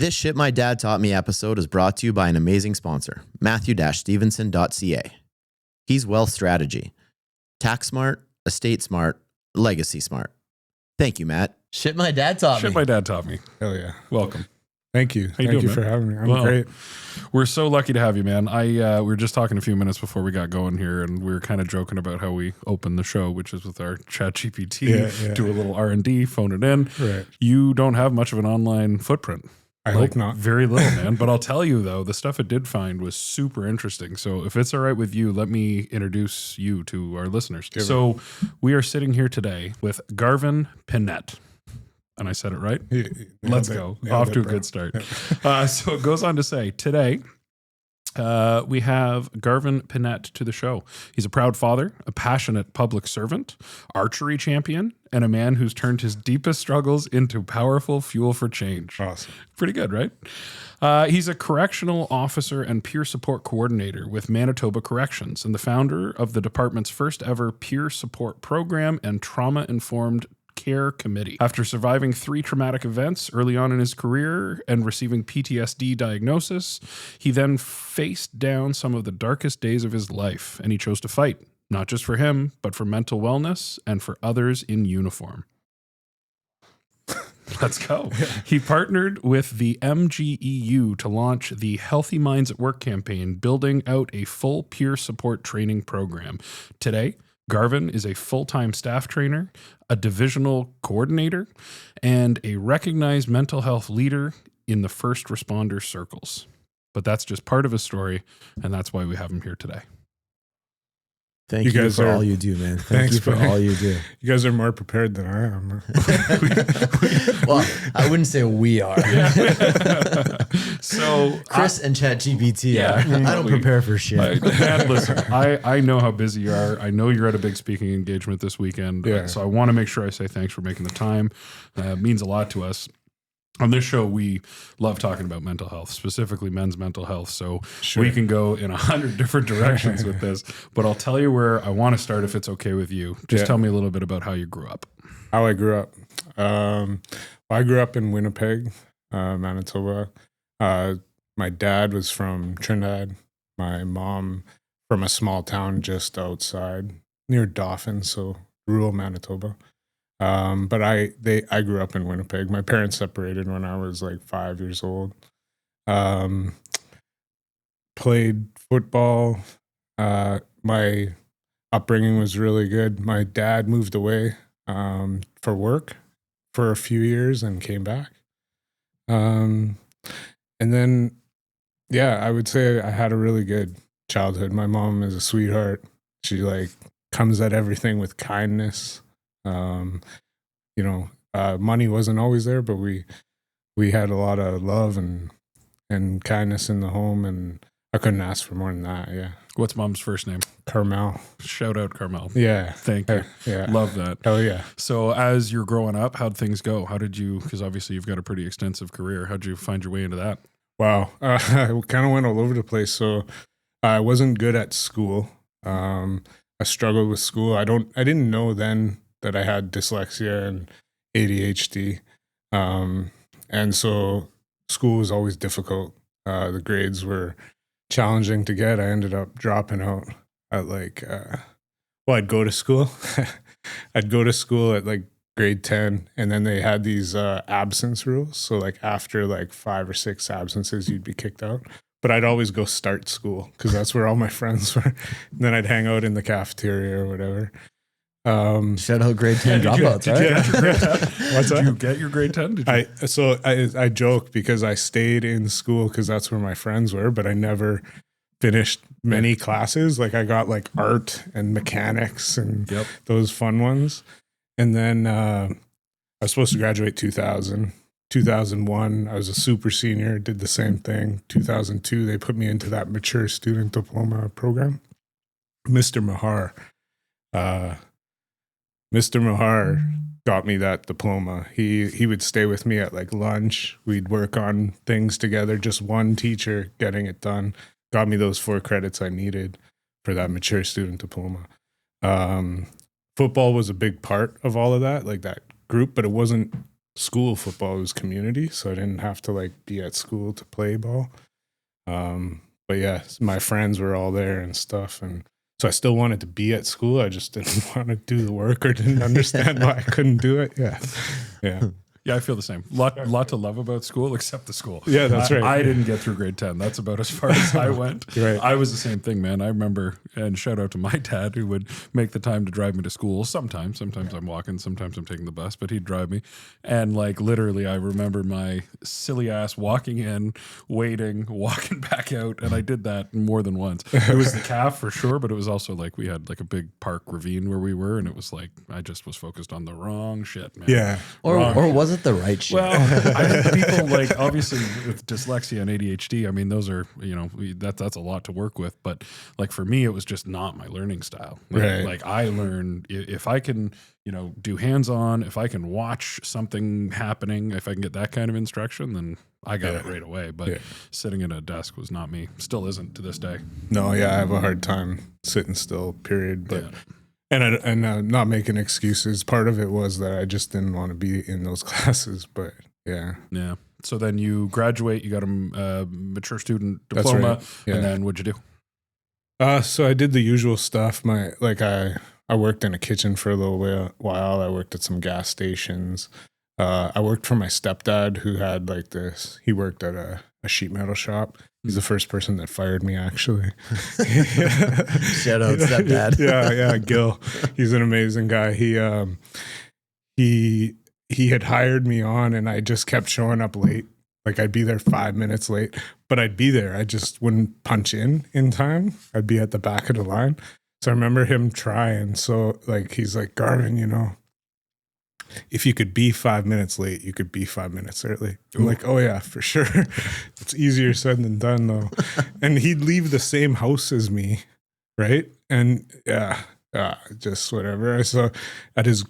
This Shit My Dad Taught Me episode is brought to you by an amazing sponsor, Matthew-Stevenson.ca. He's wealth strategy. Tax smart, estate smart, legacy smart. Thank you, Matt. Shit my dad taught me. Shit my dad taught me. Hell yeah. Welcome. Thank you. Thank you for having me. I'm great. We're so lucky to have you, man. We were just talking a few minutes before we got going here, and we were kind of joking about how we open the show, which is with our ChatGPT, do a little R&D, phone it in. Right. You don't have much of an online footprint. I hope not. Very little, man. But I'll tell you, though, the stuff it did find was super interesting. So if it's all right with you, let me introduce you to our listeners. We are sitting here today with Garvin Pinette. And I said it right? Let's go. Off to a good start. So it goes on to say, today, we have Garvin Pinette to the show. He's a proud father, a passionate public servant, archery champion, and a man who's turned his deepest struggles into powerful fuel for change. Awesome. Pretty good, right? He's a correctional officer and peer support coordinator with Manitoba Corrections and the founder of the department's first ever peer support program and trauma-informed care committee. After surviving 3 traumatic events early on in his career and receiving PTSD diagnosis, he then faced down some of the darkest days of his life, and he chose to fight, not just for him, but for mental wellness and for others in uniform. Let's go. He partnered with the MGEU to launch the Healthy Minds at Work campaign, building out a full peer support training program. Today, Garvin is a full-time staff trainer, a divisional coordinator, and a recognized mental health leader in the first responder circles. But that's just part of his story, and that's why we have him here today. Thank you for all you do, man. Thank you for all you do. You guys are more prepared than I am. Well, I wouldn't say we are. So Chris and ChatGPT. I don't prepare for shit. Man, listen, I know how busy you are. I know you're at a big speaking engagement this weekend. Yeah. So I want to make sure I say thanks for making the time. It means a lot to us. On this show, we love talking about mental health, specifically men's mental health. So we can go in 100 different directions with this. But I'll tell you where I want to start if it's okay with you. Just tell me a little bit about how you grew up. How I grew up. I grew up in Winnipeg, Manitoba. My dad was from Trinidad. My mom from a small town just outside near Dauphin, so rural Manitoba. But I grew up in Winnipeg. My parents separated when I was like 5 years old. Played football. My upbringing was really good. My dad moved away for work for a few years and came back. And then, I would say I had a really good childhood. My mom is a sweetheart. She comes at everything with kindness. Money wasn't always there, but we had a lot of love and kindness in the home, and I couldn't ask for more than that. Yeah. What's mom's first name? Carmel. Shout out Carmel. Yeah. Thank you. Yeah. Love that. Hell yeah. So as you're growing up, how'd things go? How did you, because obviously you've got a pretty extensive career. How'd you find your way into that? Wow. I kind of went all over the place. So I wasn't good at school. I struggled with school. I didn't know then that I had dyslexia and ADHD. And so school was always difficult. The grades were challenging to get. I ended up dropping out at I'd go to school. I'd go to school at grade 10, and then they had these absence rules. So after 5 or 6 absences, you'd be kicked out. But I'd always go start school because that's where all my friends were. And then I'd hang out in the cafeteria or whatever. Shout out grade 10 dropouts, right? Did you get your grade 10? I joke because I stayed in school because that's where my friends were, but I never finished many classes. I got art and mechanics and those fun ones. And then I was supposed to graduate 2000. 2001, I was a super senior, did the same thing. 2002, they put me into that mature student diploma program. Mr. Mahar got me that diploma. He would stay with me at lunch. We'd work on things together. Just one teacher getting it done. Got me those 4 credits I needed for that mature student diploma. Football was a big part of all of that, that group, but it wasn't school football, it was community, so I didn't have to like be at school to play ball. But yeah, my friends were all there and stuff, and so I still wanted to be at school. I just didn't want to do the work or didn't understand why I couldn't do it. Yeah. Yeah, I feel the same. Lot to love about school, except the school. Yeah, that's right. I didn't get through grade 10. That's about as far as I went. Right. I was the same thing, man. I remember, and shout out to my dad who would make the time to drive me to school. Sometimes I'm walking, sometimes I'm taking the bus, but he'd drive me. And like literally, I remember my silly ass walking in, waiting, walking back out. And I did that more than once. It was the calf for sure, but it was also like we had like a big park ravine where we were. And it was like, I just was focused on the wrong shit, man. Yeah. Or was it the right shit? Well, I think people like obviously with dyslexia and ADHD. I mean, those are that's a lot to work with. But like for me, it was just not my learning style. Right. Like I learn if I can do hands-on, if I can watch something happening, if I can get that kind of instruction, then I got it right away. But sitting at a desk was not me. Still isn't to this day. No, yeah, I have a hard time sitting still. Period. But. Yeah. And not making excuses. Part of it was that I just didn't want to be in those classes, but yeah. Yeah. So then you graduate, you got a mature student diploma, right. Yeah. and then what'd you do? So I did the usual stuff. I worked in a kitchen for a little while. I worked at some gas stations. I worked for my stepdad who had like this. He worked at a sheet metal shop. He's the first person that fired me, actually. Shout out stepdad. Yeah, Gil. He's an amazing guy. He had hired me on, and I just kept showing up late. Like I'd be there 5 minutes late, but I'd be there. I just wouldn't punch in time. I'd be at the back of the line. So I remember him trying. So like he's like, Garvin, if you could be 5 minutes late, you could be 5 minutes early. I'm like, oh yeah, for sure. It's easier said than done though. And he'd leave the same house as me, right? And just whatever. So at his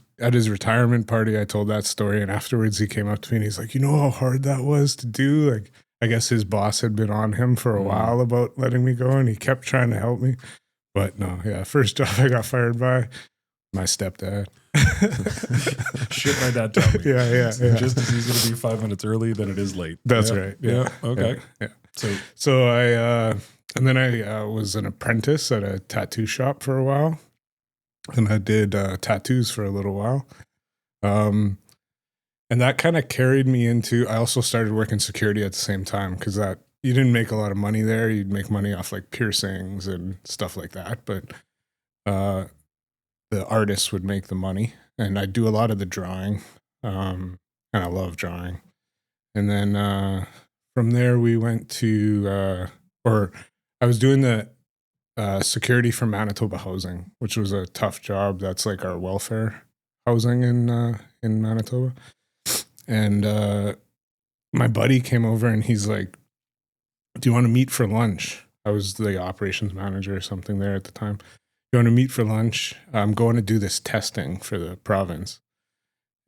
retirement party, I told that story, and afterwards he came up to me and he's like, you know how hard that was to do? Like, I guess his boss had been on him for a while about letting me go, and he kept trying to help me. But no, first job I got fired by my stepdad. Shit, my dad told me. Yeah. Just as easy to be 5 minutes early than it is late. That's right. Yeah. Okay. Yeah. So I and then I was an apprentice at a tattoo shop for a while, and I did tattoos for a little while. And that kind of carried me into. I also started working security at the same time because that you didn't make a lot of money there. You'd make money off like piercings and stuff like that, but the artists would make the money, and I do a lot of the drawing, and I love drawing. And then from there we went to, I was doing the security for Manitoba Housing, which was a tough job. That's like our welfare housing in Manitoba. And my buddy came over and he's like, do you want to meet for lunch? I was the operations manager or something there at the time. You want to meet for lunch? I'm going to do this testing for the province.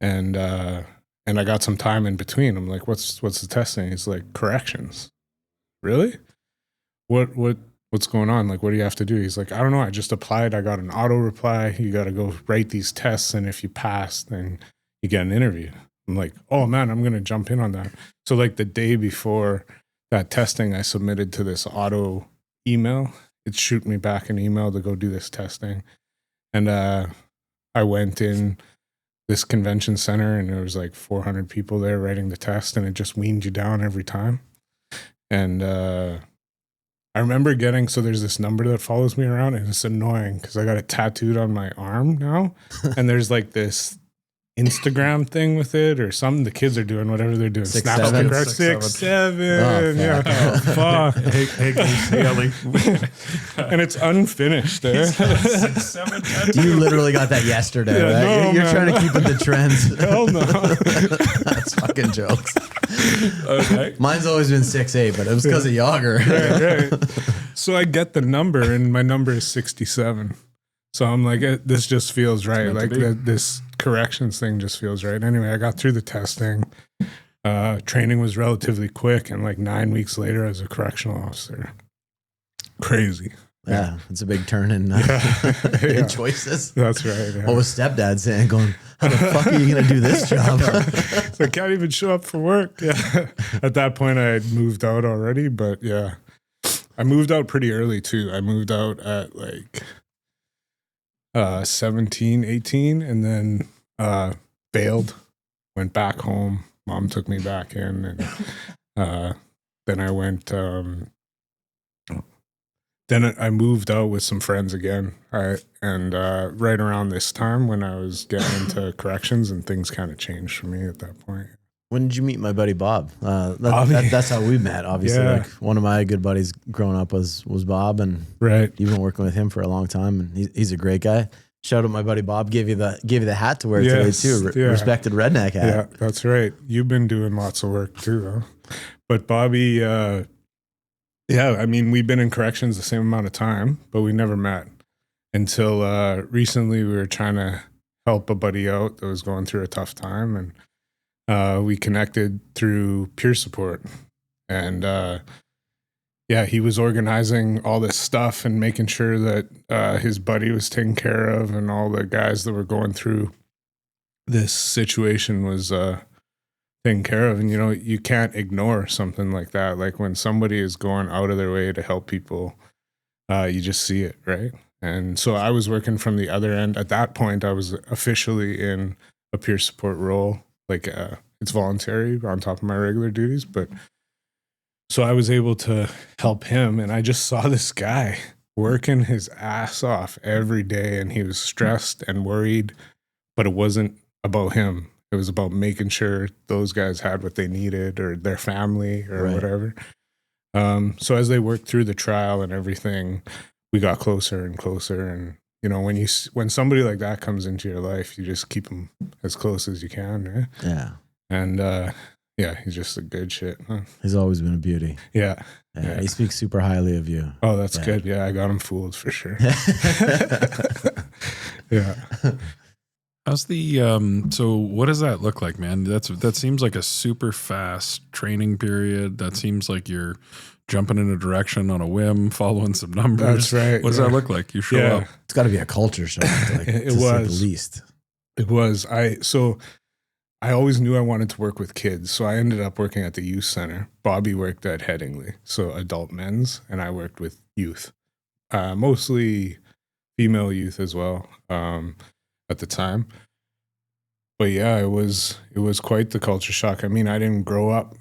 And I got some time in between. I'm like, what's the testing? He's like, corrections. Really? What's going on? Like, what do you have to do? He's like, I don't know. I just applied. I got an auto reply. You got to go write these tests. And if you pass, then you get an interview. I'm like, oh man, I'm going to jump in on that. So like the day before that testing, I submitted to this auto email. It shoot me back an email to go do this testing. And I went in this convention center, and there was like 400 people there writing the test, and it just weaned you down every time. And I remember so there's this number that follows me around, and it's annoying because I got it tattooed on my arm now. And there's like this Instagram thing with it or something. The kids are doing whatever they're doing. 6, 7. 6, 7. Oh, Yeah. Fuck. Hey, Ellie. And it's unfinished there. 6, 7 tattoos. You literally got that yesterday, Yeah, right? no, You're man. trying to keep with the trends. Hell no. That's fucking jokes. Okay. Mine's always been 6'8", but it was because of Yager. Right. So I get the number, and my number is 67. So I'm like, this just feels right. Like this corrections thing just feels right. Anyway, I got through the testing. Training was relatively quick, and like 9 weeks later, I was a correctional officer. Crazy. Yeah, it's a big turn in, Yeah. in choices. That's right. Yeah. What was stepdad saying? Going, how the fuck are you going to do this job? So I can't even show up for work. Yeah. At that point, I had moved out already, but yeah, I moved out pretty early too. I moved out at like 17, 18, and then bailed, went back home. Mom took me back in, and then I went. Then I moved out with some friends again. And right around this time when I was getting into corrections, and things kind of changed for me at that point. When did you meet my buddy Bob? Bobby. That's how we met. Obviously, Yeah. like one of my good buddies growing up was Bob, and Right. you've been working with him for a long time, and he's a great guy. Shout out my buddy Bob. Gave you the hat to wear Yes, today too. yeah. Respected redneck hat. Yeah, that's right. You've been doing lots of work too, huh? But Bobby, yeah, I mean, we've been in corrections the same amount of time, but we never met until recently. We were trying to help a buddy out that was going through a tough time, and we connected through peer support. And yeah, he was organizing all this stuff and making sure that his buddy was taken care of, and all the guys that were going through this situation was taken care of. And you know, you can't ignore something like that. Like when somebody is going out of their way to help people, you just see it, right? And so I was working from the other end. At that point, I was officially in a peer support role. Like it's voluntary on top of my regular duties, but so I was able to help him, and I just saw this guy working his ass off every day, and he was stressed and worried, but it wasn't about him. It was about making sure those guys had what they needed, or their family, or Right. whatever. So as they worked through the trial and everything, we got closer and closer. And you know, when somebody like that comes into your life, you just keep them as close as you can, right? Yeah. And yeah, he's just a good shit. Huh? He's always been a beauty. Yeah. Yeah. He speaks super highly of you. Oh, that's Yeah. good. Yeah, I got him fooled for sure. Yeah. How's the so what does that look like, man? That seems like a super fast training period. That seems like you're jumping in a direction on a whim, following some numbers. That's right. What does yeah. that look like? You show Yeah. up. It's got to be a culture shock, like, It to say the was. least. It was. I always knew I wanted to work with kids, so I ended up working at the youth center. Bobby worked at Headingley, so adult men's, and I worked with youth, mostly female youth as well at the time. But yeah, it was quite the culture shock. I mean, I didn't grow up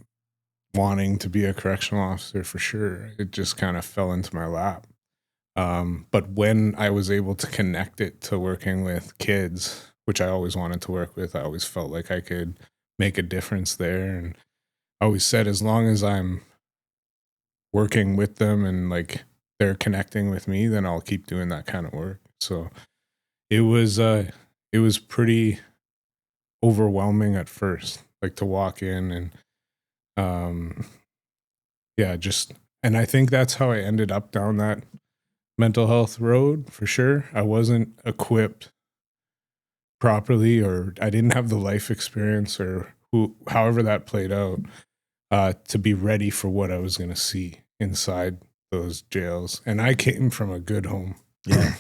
wanting to be a correctional officer for sure. It just kind of fell into my lap. But when I was able to connect it to working with kids, which I always wanted to work with, I always felt like I could make a difference there. And I always said, as long as I'm working with them and like they're connecting with me, then I'll keep doing that kind of work. So it was pretty overwhelming at first, like to walk in and yeah, just, and I think that's how I ended up down that mental health road for sure. I wasn't equipped properly, or I didn't have the life experience, or however that played out, to be ready for what I was going to see inside those jails. And I came from a good home. Yeah.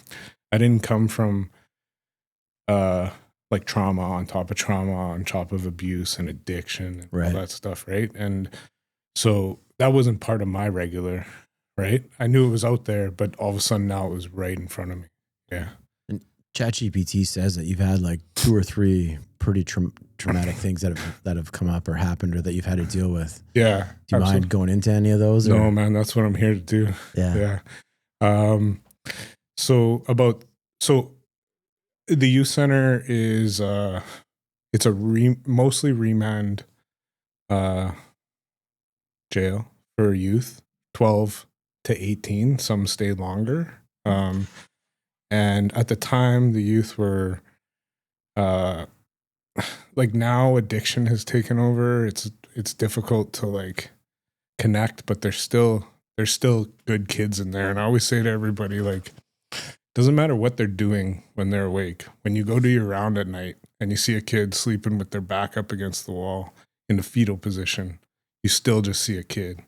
I didn't come from like trauma on top of abuse and addiction and all that stuff, right? And so that wasn't part of my regular, right? I knew it was out there, but all of a sudden now it was right in front of me. Yeah. ChatGPT says that you've had like 2 or 3 pretty traumatic things that have come up or happened, or that you've had to deal with. Yeah. Do you mind going into any of those? Or? No, man, that's what I'm here to do. Yeah. Yeah. So the youth center is it's a mostly remand jail for youth, 12 to 18. Some stay longer. And at the time, the youth were like, now addiction has taken over. It's difficult to like connect, but there's still good kids in there. And I always say to everybody, like, doesn't matter what they're doing when they're awake. When you go do your round at night and you see a kid sleeping with their back up against the wall in the fetal position, you still just see a kid,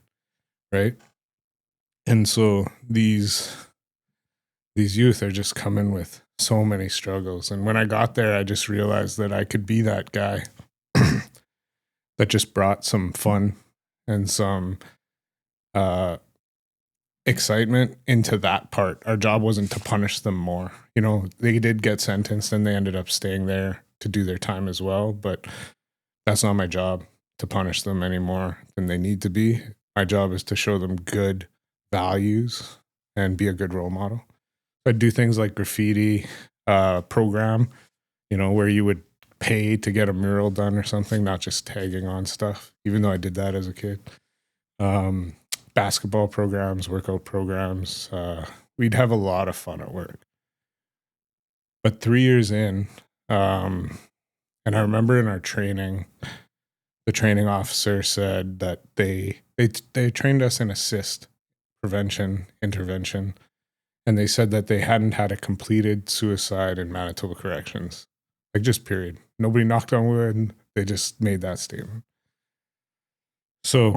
right? And so these these youth are just coming with so many struggles. And when I got there, I just realized that I could be that guy that just brought some fun and some excitement into that part. Our job wasn't to punish them more. You know, they did get sentenced and they ended up staying there to do their time as well. But that's not my job, to punish them any more than they need to be. My job is to show them good values and be a good role model. I'd do things like graffiti program, you know, where you would pay to get a mural done or something, not just tagging on stuff, even though I did that as a kid. Basketball programs, workout programs. We'd have a lot of fun at work. But 3 years in, and I remember in our training, the training officer said that they trained us in assist, prevention, intervention, and they said that they hadn't had a completed suicide in Manitoba Corrections. Like, just period. Nobody knocked on wood. They just made that statement. So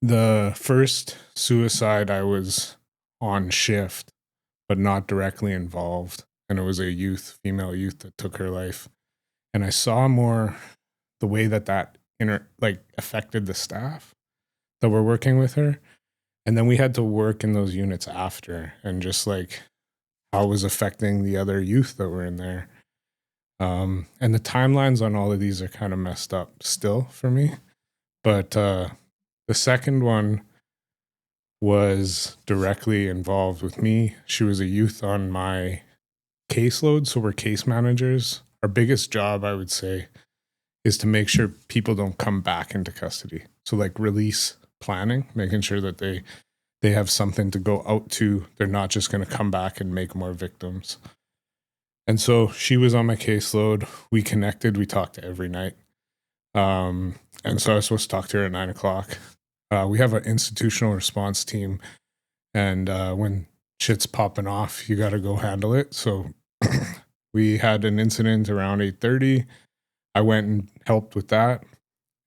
the first suicide, I was on shift, but not directly involved. And it was a youth, female youth, that took her life. And I saw more the way that affected the staff that were working with her. And then we had to work in those units after, and just like how it was affecting the other youth that were in there. And the timelines on all of these are kind of messed up still for me. But the second one was directly involved with me. She was a youth on my caseload. So we're case managers. Our biggest job, I would say, is to make sure people don't come back into custody. So like release planning, making sure that they have something to go out to. They're not just going to come back and make more victims. And so she was on my caseload. We connected. We talked every night. And so I was supposed to talk to her at 9:00. We have an institutional response team. And when shit's popping off, you got to go handle it. So we had an incident around 8:30. I went and helped with that.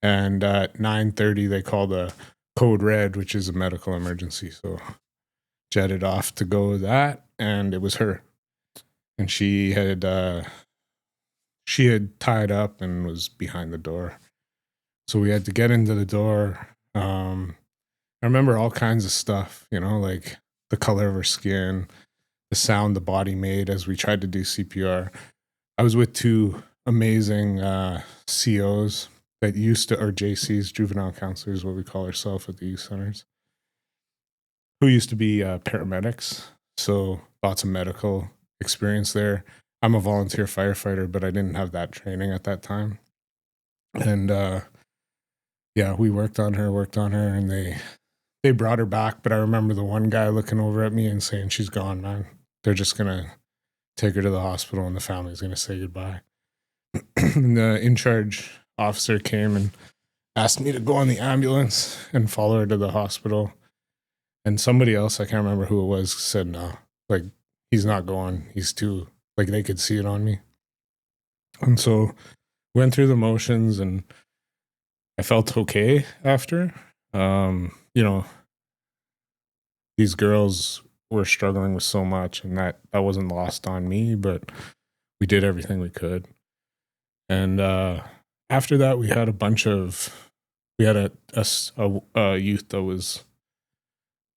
And at 9:30, they called a code red, which is a medical emergency. So jetted off to go with that. And it was her. And she had tied up and was behind the door. So we had to get into the door. I remember all kinds of stuff, you know, like the color of her skin, the sound the body made as we tried to do CPR. I was with two amazing COs that used to, or JCs, juvenile counselors, what we call ourselves at the youth centers, who used to be paramedics. So lots of medical experience there. I'm a volunteer firefighter, but I didn't have that training at that time. And yeah, we worked on her, and they brought her back. But I remember the one guy looking over at me and saying, "She's gone, man. They're just going to take her to the hospital and the family's going to say goodbye." And the in-charge officer came and asked me to go on the ambulance and follow her to the hospital. And somebody else, I can't remember who it was, said, "No, like, he's not going. He's too," like, they could see it on me. And so went through the motions, and I felt okay after. You know, these girls were struggling with so much, and that wasn't lost on me, but we did everything we could. And after that, we had a youth that was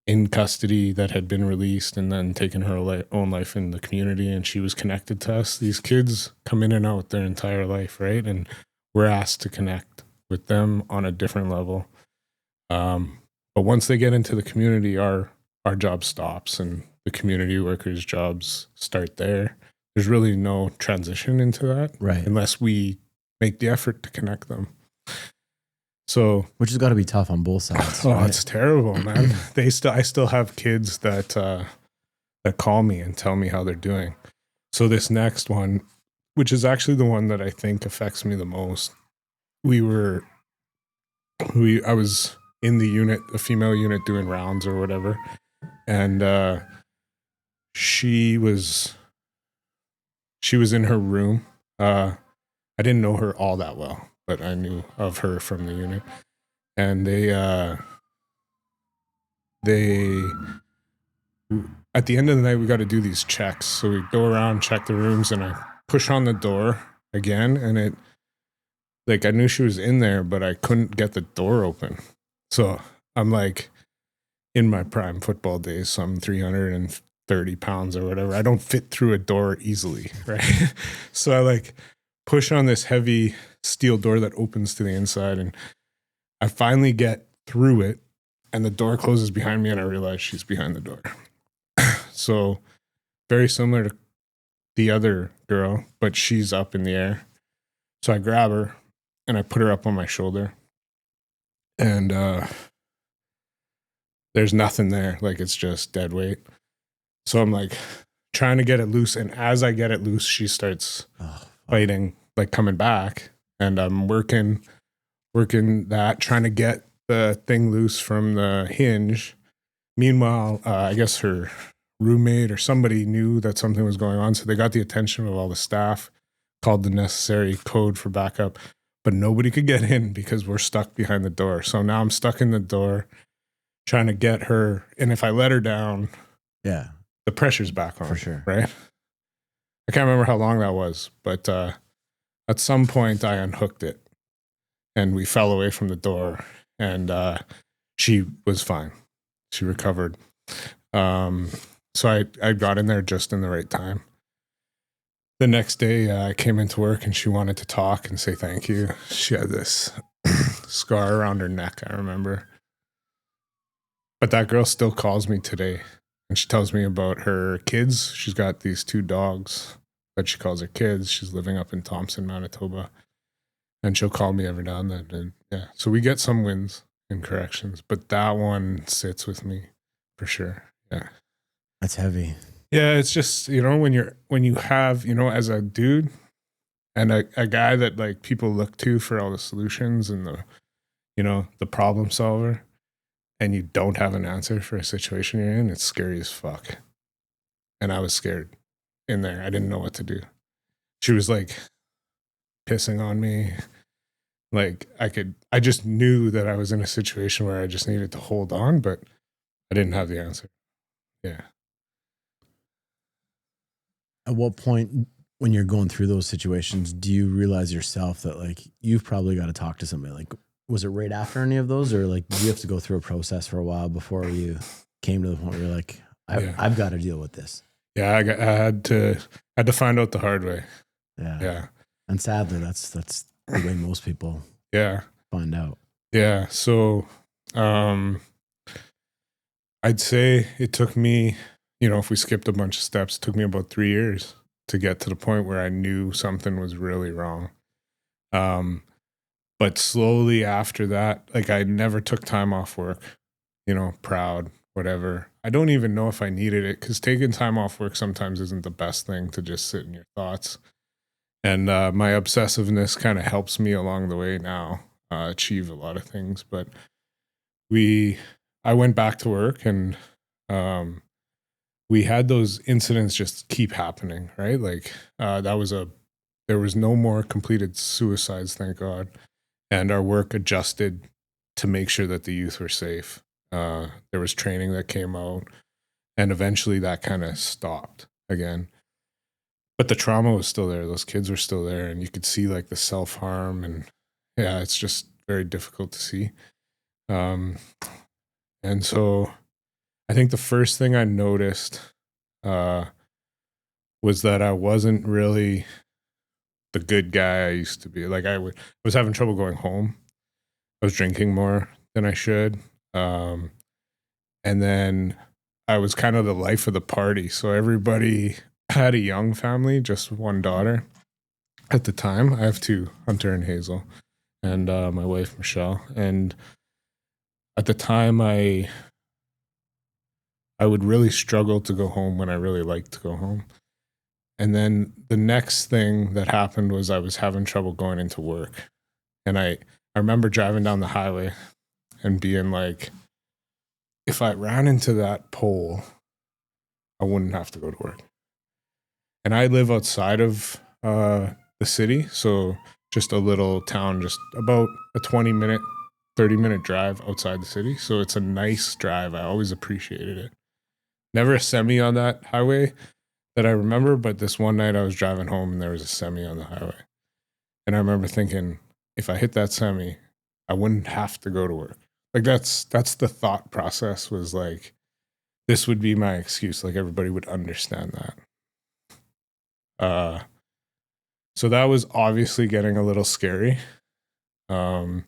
in custody that had been released and then taken her own life in the community, and she was connected to us. These kids come in and out their entire life, right? And we're asked to connect with them on a different level. But once they get into the community, our job stops, and the community workers' jobs start there. There's really no transition into that, right? Unless we make the effort to connect them. So, which has got to be tough on both sides. Oh, right? It's terrible, man. I still have kids that call me and tell me how they're doing. So this next one, which is actually the one that I think affects me the most, I was in the unit, a female unit, doing rounds or whatever, and she was in her room. I didn't know her all that well, but I knew of her from the unit. And at the end of the night, we got to do these checks. So we go around, check the rooms, and I push on the door again. And it, like, I knew she was in there, but I couldn't get the door open. So I'm like in my prime football days, so I'm 330 pounds or whatever. I don't fit through a door easily, right? So I like push on this heavy steel door that opens to the inside, and I finally get through it, and the door closes behind me, and I realize she's behind the door. So very similar to the other girl, but she's up in the air. So I grab her and I put her up on my shoulder, and there's nothing there. Like, it's just dead weight. So I'm like trying to get it loose. And as I get it loose, she starts fighting, like coming back. And I'm working that, trying to get the thing loose from the hinge. Meanwhile, I guess her roommate or somebody knew that something was going on. So they got the attention of all the staff, called the necessary code for backup, but nobody could get in because we're stuck behind the door. So now I'm stuck in the door trying to get her. And if I let her down, Yeah. the pressure's back on. For sure. Right? I can't remember how long that was, but at some point I unhooked it and we fell away from the door, and she was fine. She recovered. So I got in there just in the right time. The next day I came into work and she wanted to talk and say thank you. She had this scar around her neck, I remember. But that girl still calls me today, and she tells me about her kids. She's got these 2 dogs that she calls her kids. She's living up in Thompson, Manitoba. And she'll call me every now and then. And yeah, so we get some wins in corrections, but that one sits with me for sure. Yeah. That's heavy. Yeah, it's just, when you have, as a dude and a guy that like people look to for all the solutions and the problem solver, and you don't have an answer for a situation you're in, it's scary as fuck. And I was scared in there. I didn't know what to do. She was like pissing on me. Like I just knew that I was in a situation where I just needed to hold on, but I didn't have the answer. Yeah. At what point when you're going through those situations, do you realize yourself that like you've probably got to talk to somebody? Like, was it right after any of those, or like did you have to go through a process for a while before you came to the point where you're like, I've got to deal with this? Yeah, I had to find out the hard way. Yeah. Yeah. And sadly, that's the way most people find out. Yeah. So I'd say it took me, if we skipped a bunch of steps, it took me about 3 years to get to the point where I knew something was really wrong. But slowly after that, like I never took time off work, proud, whatever. I don't even know if I needed it, because taking time off work sometimes isn't the best thing to just sit in your thoughts. And my obsessiveness kind of helps me along the way now achieve a lot of things. But I went back to work, and we had those incidents just keep happening, right? Like there was no more completed suicides, thank God. And our work adjusted to make sure that the youth were safe. There was training that came out, and eventually that kind of stopped again. But the trauma was still there. Those kids were still there, and you could see like the self-harm, and yeah, it's just very difficult to see. And so I think the first thing I noticed was that I wasn't really the good guy I used to be. Like I was having trouble going home. I was drinking more than I should. And then I was kind of the life of the party. So everybody had a young family, just one daughter at the time. I have 2, Hunter and Hazel, and my wife, Michelle. And at the time, I would really struggle to go home when I really liked to go home. And then the next thing that happened was I was having trouble going into work. And I remember driving down the highway and being like, if I ran into that pole, I wouldn't have to go to work. And I live outside of the city, so just a little town, just about a 20-minute, 30-minute drive outside the city. So it's a nice drive. I always appreciated it. never a semi on that highway that I remember, but this one night I was driving home and there was a semi on the highway. And I remember thinking, if I hit that semi, I wouldn't have to go to work. Like that's the thought process, was like, this would be my excuse. Like everybody would understand that. So that was obviously getting a little scary. Then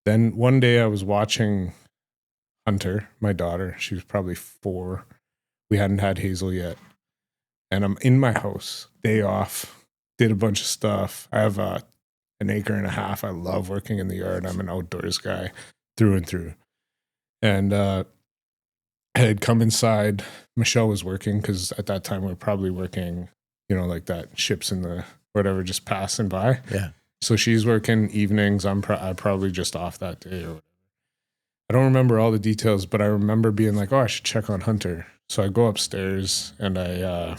one day I was watching Hunter, my daughter. She was probably 4. We hadn't had Hazel yet. And I'm in my house, day off, did a bunch of stuff. I have an 1.5 acres. I love working in the yard. I'm an outdoors guy through and through. And I had come inside. Michelle was working, because at that time we were probably working, you know, like that ships in the whatever, just passing by. Yeah. So she's working evenings. I'm probably just off that day or whatever. I don't remember all the details, but I remember being like, oh, I should check on Hunter. So I go upstairs, and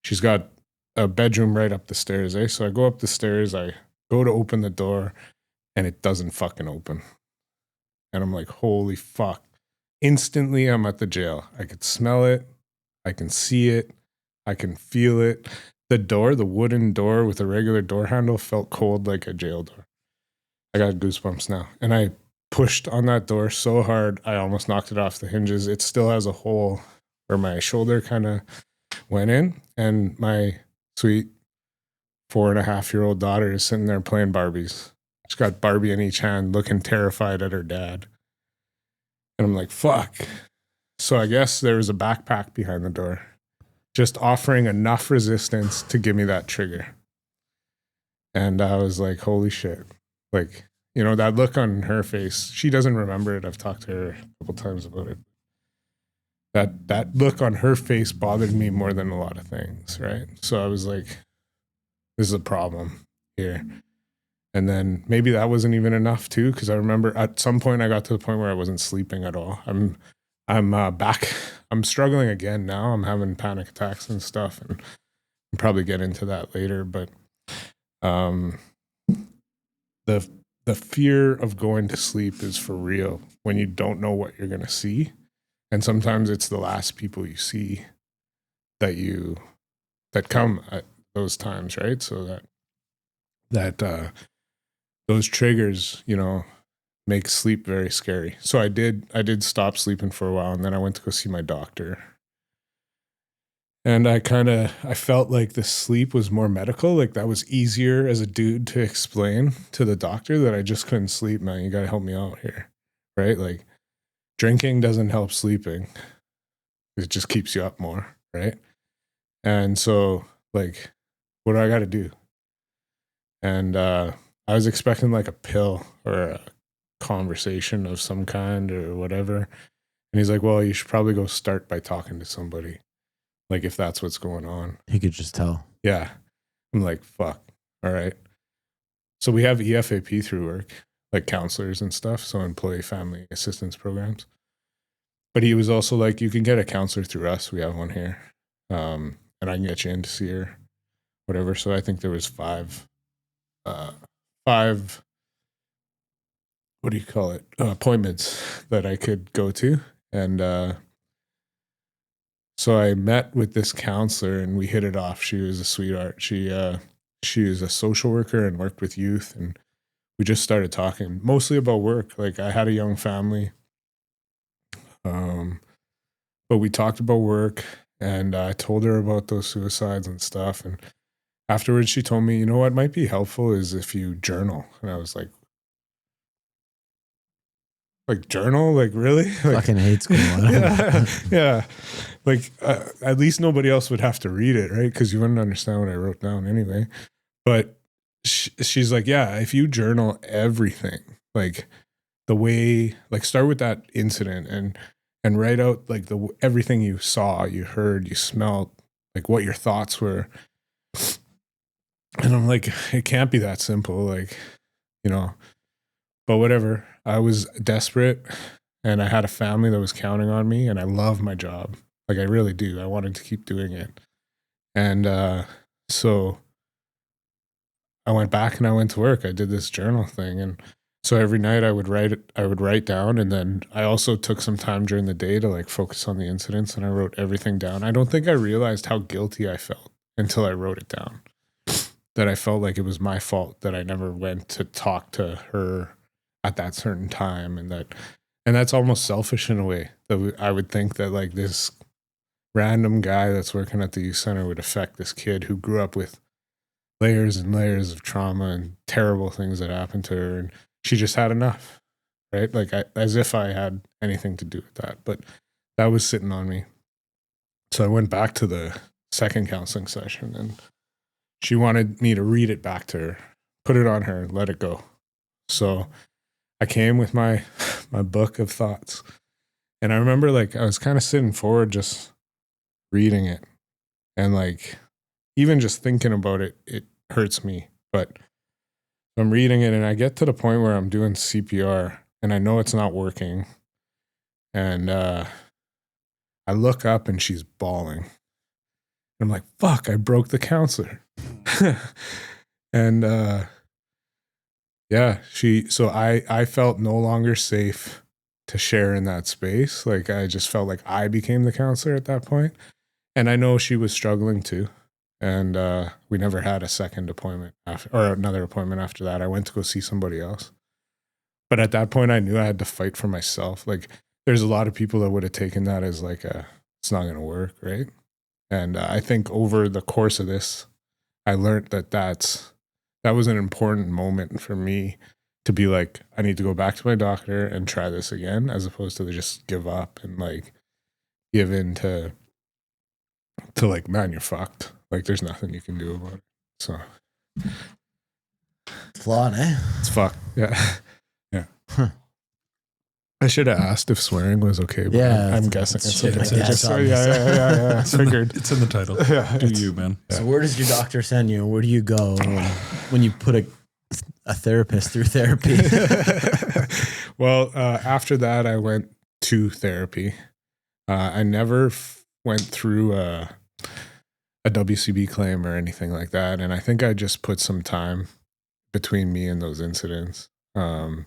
she's got a bedroom right up the stairs, eh? So I go up the stairs, I go to open the door, and it doesn't fucking open. And I'm like, holy fuck. Instantly, I'm at the jail. I could smell it. I can see it. I can feel it. The door, the wooden door with a regular door handle, felt cold like a jail door. I got goosebumps now. And I pushed on that door so hard, I almost knocked it off the hinges. It still has a hole where my shoulder kind of went in. And my sweet 4.5-year-old daughter is sitting there playing Barbies. She's got Barbie in each hand, looking terrified at her dad. And I'm like, fuck. So I guess there was a backpack behind the door, just offering enough resistance to give me that trigger. And I was like, holy shit. Like, you know, that look on her face, she doesn't remember it. I've talked to her a couple times about it. That look on her face bothered me more than a lot of things, right? So I was like, this is a problem here. And then maybe that wasn't even enough too, because I remember at some point I got to the point where I wasn't sleeping at all. I'm back. I'm struggling again now. I'm having panic attacks and stuff, and I'll probably get into that later. But the fear of going to sleep is for real when you don't know what you're gonna see, and sometimes it's the last people you see that come at those times, right? So that those triggers, you know, make sleep very scary. So I did stop sleeping for a while, and then I went to go see my doctor. And I felt like the sleep was more medical. Like that was easier as a dude to explain to the doctor that I just couldn't sleep, man. You got to help me out here. Right? Like drinking doesn't help sleeping. It just keeps you up more. Right? And so like, what do I got to do? And, I was expecting like a pill or a conversation of some kind or whatever. And he's like, well, you should probably go start by talking to somebody. Like if that's what's going on. He could just tell. Yeah. I'm like, fuck. All right. So we have EFAP through work, like counselors and stuff. So employee family assistance programs. But he was also like, you can get a counselor through us. We have one here. And I can get you in to see her, whatever. So I think there was five, what do you call it? Appointments that I could go to. And so I met with this counselor and we hit it off. She was a sweetheart. She was a social worker and worked with youth. And we just started talking mostly about work. Like I had a young family. But we talked about work and I told her about those suicides and stuff. And afterwards she told me, you know what might be helpful is if you journal. And I was like journal? Like really? Like, Fucking hate school. yeah. Like at least nobody else would have to read it, right? Because you wouldn't understand what I wrote down anyway. But she's like, yeah, if you journal everything, like the way, like start with that incident and write out like everything you saw, you heard, you smelled, like what your thoughts were. And I'm like, it can't be that simple, like, you know, but whatever. I was desperate and I had a family that was counting on me and I love my job. Like I really do. I wanted to keep doing it. And so I went back and I went to work. I did this journal thing. And So every night I would write down, and then I also took some time during the day to like focus on the incidents, and I wrote everything down. I don't think I realized how guilty I felt until I wrote it down. That I felt like it was my fault that I never went to talk to her at that certain time, and that's almost selfish in a way. That I would think that like this random guy that's working at the youth center would affect this kid who grew up with layers and layers of trauma and terrible things that happened to her, and she just had enough, right? Like as if I had anything to do with that, but that was sitting on me. So I went back to the second counseling session, and she wanted me to read it back to her, put it on her, and let it go. So I came with my book of thoughts, and I remember like I was kind of sitting forward just reading it, and like even just thinking about it, it hurts me. But I'm reading it, and I get to the point where I'm doing CPR, and I know it's not working. And I look up, and she's bawling. And I'm like, fuck, I broke the counselor. And yeah, so I felt no longer safe to share in that space. Like I just felt like I became the counselor at that point. And I know she was struggling too. And we never had a second appointment or another appointment after that. I went to go see somebody else. But at that point, I knew I had to fight for myself. Like there's a lot of people that would have taken that as like it's not going to work, right? And I think over the course of this, I learned that was an important moment for me to be like, I need to go back to my doctor and try this again, as opposed to just give up and like give in to like, man, you're fucked. Like there's nothing you can do about it. So It's flawed, eh? it's fucked. Yeah. Yeah. Huh. I should have asked if swearing was okay, but yeah, I'm guessing it's okay. Like that, Yeah. Figured. It's in the title. Yeah, Do you, man? Yeah. So where does your doctor send you? Where do you go when you put a therapist through therapy? Well, after that, I went to therapy. I never went through a WCB claim or anything like that. And I think I just put some time between me and those incidents. My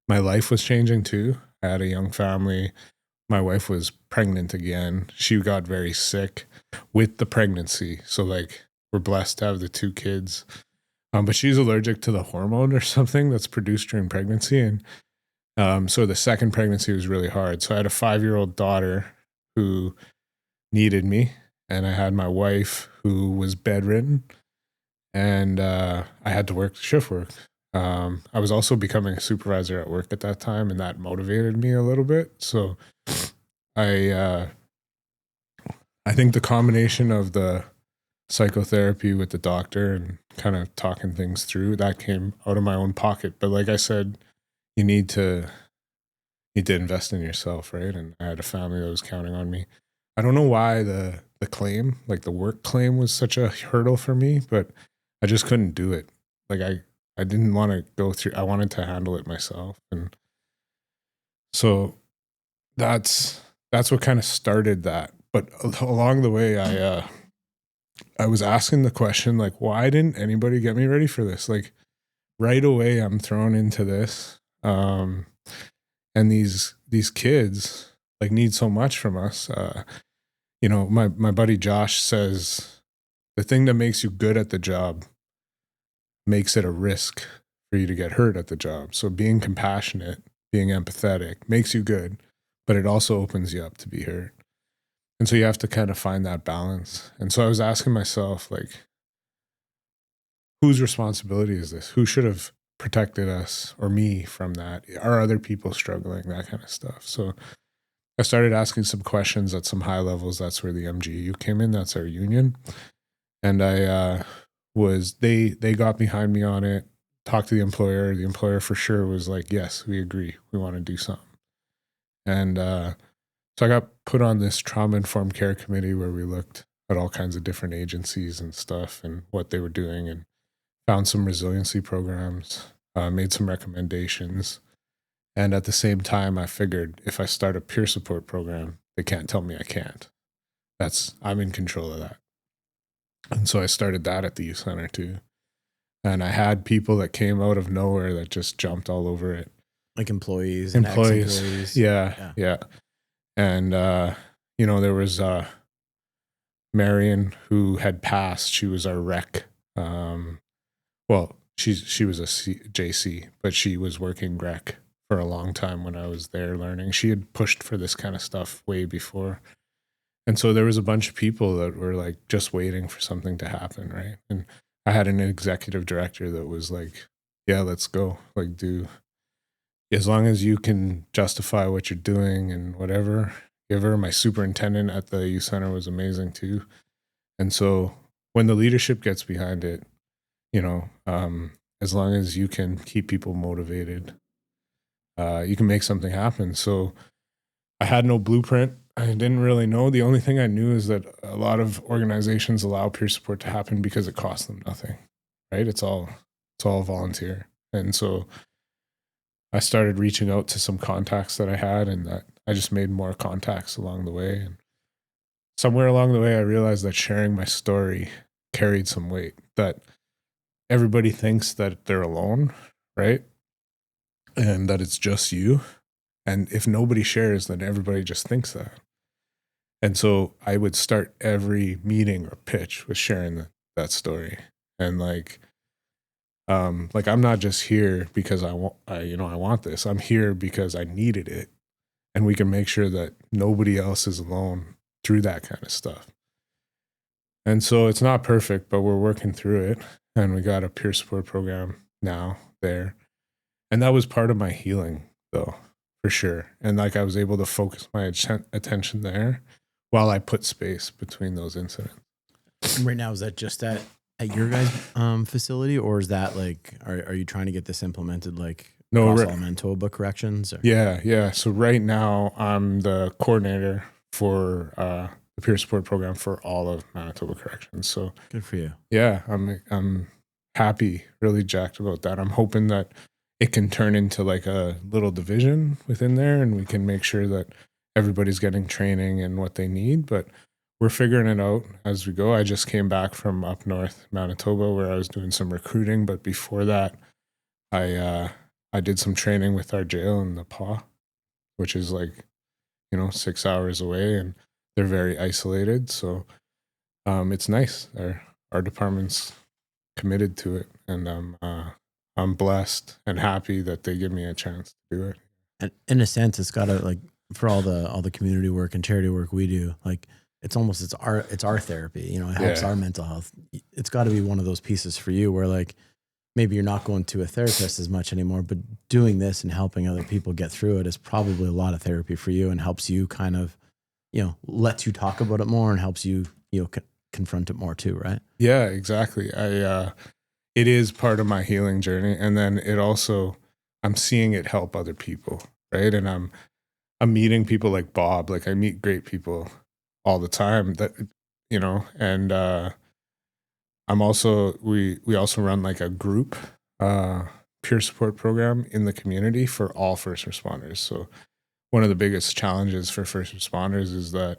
life was changing too. I had a young family. My wife was pregnant again. She got very sick with the pregnancy. So like we're blessed to have the 2 kids. But she's allergic to the hormone or something that's produced during pregnancy. And so the second pregnancy was really hard. So I had a 5-year-old daughter who needed me. And I had my wife who was bedridden. And I had to work shift work. I was also becoming a supervisor at work at that time, and that motivated me a little bit. So I think the combination of the psychotherapy with the doctor and kind of talking things through, that came out of my own pocket. But like I said, you need to invest in yourself, right? And I had a family that was counting on me. I don't know why the claim, like the work claim, was such a hurdle for me, but I just couldn't do it. Like I didn't want to go through, I wanted to handle it myself. And so that's what kind of started that. But along the way, I was asking the question, like, why didn't anybody get me ready for this? Like right away, I'm thrown into this. And these kids like need so much from us. You know, my buddy Josh says the thing that makes you good at the job makes it a risk for you to get hurt at the job. So being compassionate, being empathetic makes you good, but it also opens you up to be hurt. And so you have to kind of find that balance. And so I was asking myself, like, whose responsibility is this? Who should have protected us or me from that? Are other people struggling? That kind of stuff. So I started asking some questions at some high levels. That's where the MGEU came in. That's our union. And they got behind me on it, talked to the employer. The employer for sure was like, yes, we agree. We want to do something. And so I got put on this trauma-informed care committee where we looked at all kinds of different agencies and stuff and what they were doing, and found some resiliency programs, made some recommendations. And at the same time, I figured if I start a peer support program, they can't tell me I can't. I'm in control of that. And so I started that at the youth center too. And I had people that came out of nowhere that just jumped all over it. Like employees and ex-employees. Yeah. And, there was Marion who had passed. She was our rec. She was a JC, but she was working rec for a long time when I was there learning. She had pushed for this kind of stuff way before. And so there was a bunch of people that were like just waiting for something to happen, right? And I had an executive director that was like, yeah, let's go. Like, as long as you can justify what you're doing and whatever, give her. My superintendent at the youth center was amazing too. And so when the leadership gets behind it, as long as you can keep people motivated, you can make something happen. So I had no blueprint. I didn't really know. The only thing I knew is that a lot of organizations allow peer support to happen because it costs them nothing, right? It's all volunteer. And so I started reaching out to some contacts that I had, and that I just made more contacts along the way. And somewhere along the way, I realized that sharing my story carried some weight, that everybody thinks that they're alone, right? And that it's just you. And if nobody shares, then everybody just thinks that. And so I would start every meeting or pitch with sharing that story. And like I'm not just here because I want this. I'm here because I needed it. And we can make sure that nobody else is alone through that kind of stuff. And so it's not perfect, but we're working through it. And we got a peer support program now there. And that was part of my healing, though, for sure. And like I was able to focus my attention there while I put space between those incidents. Right now, is that just at your guys' facility, or is that like, are you trying to get this implemented like across all Manitoba Corrections? Or? Yeah. So right now, I'm the coordinator for the peer support program for all of Manitoba Corrections. So good for you. Yeah, I'm happy, really jacked about that. I'm hoping that it can turn into like a little division within there, and we can make sure that everybody's getting training and what they need. But we're figuring it out as we go. I just came back from up north Manitoba where I was doing some recruiting, but before that, I did some training with our jail in the PA, which is like 6 hours away, and they're very isolated. So it's nice. Our department's committed to it, and I'm blessed and happy that they give me a chance to do it. And in a sense, it's got to, like, for all the community work and charity work we do, like it's our therapy. It helps our mental health. It's got to be one of those pieces for you where like maybe you're not going to a therapist as much anymore, but doing this and helping other people get through it is probably a lot of therapy for you, and helps you kind of lets you talk about it more and helps you confront it more too, right? Yeah, exactly. It is part of my healing journey, and then it also, I'm seeing it help other people, right? And I'm meeting people like Bob. Like I meet great people all the time that and I'm also we also run like a group peer support program in the community for all first responders. So one of the biggest challenges for first responders is that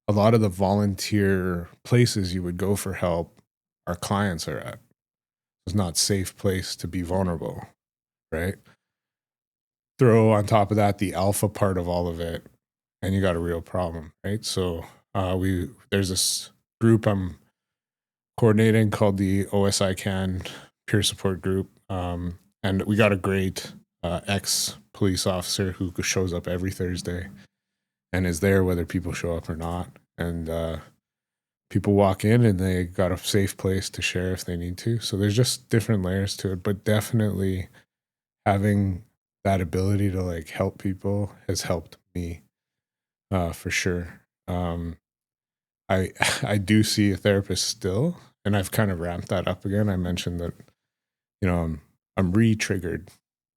a lot of the volunteer places you would go for help, our clients are at. It's not a safe place to be vulnerable, right? Throw on top of that the alpha part of all of it, and you got a real problem, right? So there's this group I'm coordinating called the OSI CAN Peer Support Group, and we got a great ex-police officer who shows up every Thursday and is there whether people show up or not. And people walk in and they got a safe place to share if they need to. So there's just different layers to it, but definitely having that ability to like help people has helped me for sure. I do see a therapist still, and I've kind of ramped that up again. I mentioned that, I'm re-triggered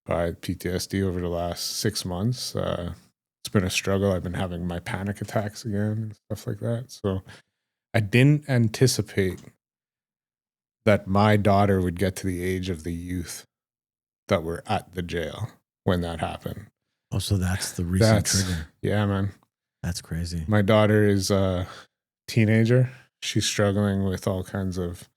by PTSD over the last 6 months. It's been a struggle. I've been having my panic attacks again and stuff like that. So I didn't anticipate that my daughter would get to the age of the youth that were at the jail when that happened. Oh, so that's the recent trigger. Yeah, man. That's crazy. My daughter is a teenager. She's struggling with all kinds of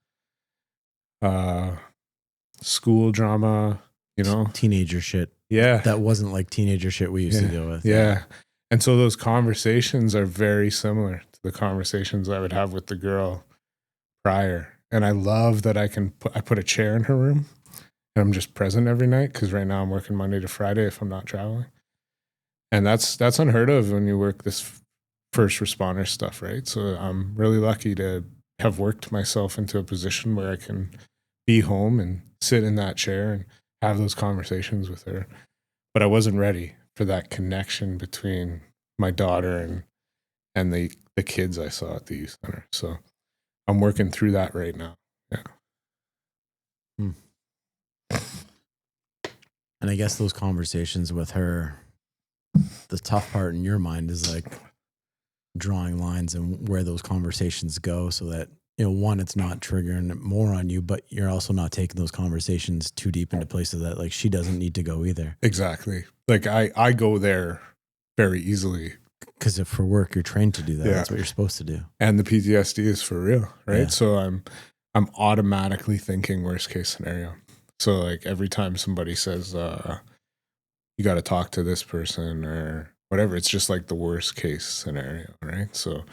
school drama, you know, Teenager shit. yeah, That wasn't like teenager shit we used to deal with. yeah. And so those conversations are very similar to the conversations I would have with the girl prior. And I love that I put a chair in her room and I'm just present every night, because right now I'm working Monday to Friday if I'm not traveling. And that's unheard of when you work this first responder stuff, right? So I'm really lucky to have worked myself into a position where I can be home and sit in that chair and have those conversations with her. But I wasn't ready for that connection between my daughter and the kids I saw at the youth center. So I'm working through that right now. Yeah. And I guess those conversations with her, the tough part in your mind is like drawing lines and where those conversations go, so that, you know, one, it's not triggering more on you, but you're also not taking those conversations too deep into places that like she doesn't need to go either. Exactly. Like I go there very easily. Because if for work you're trained to do that, Yeah. that's what you're supposed to do. And the PTSD is for real, right? Yeah. So I'm automatically thinking worst case scenario. So like every time somebody says you got to talk to this person or whatever, it's just like the worst case scenario, right? So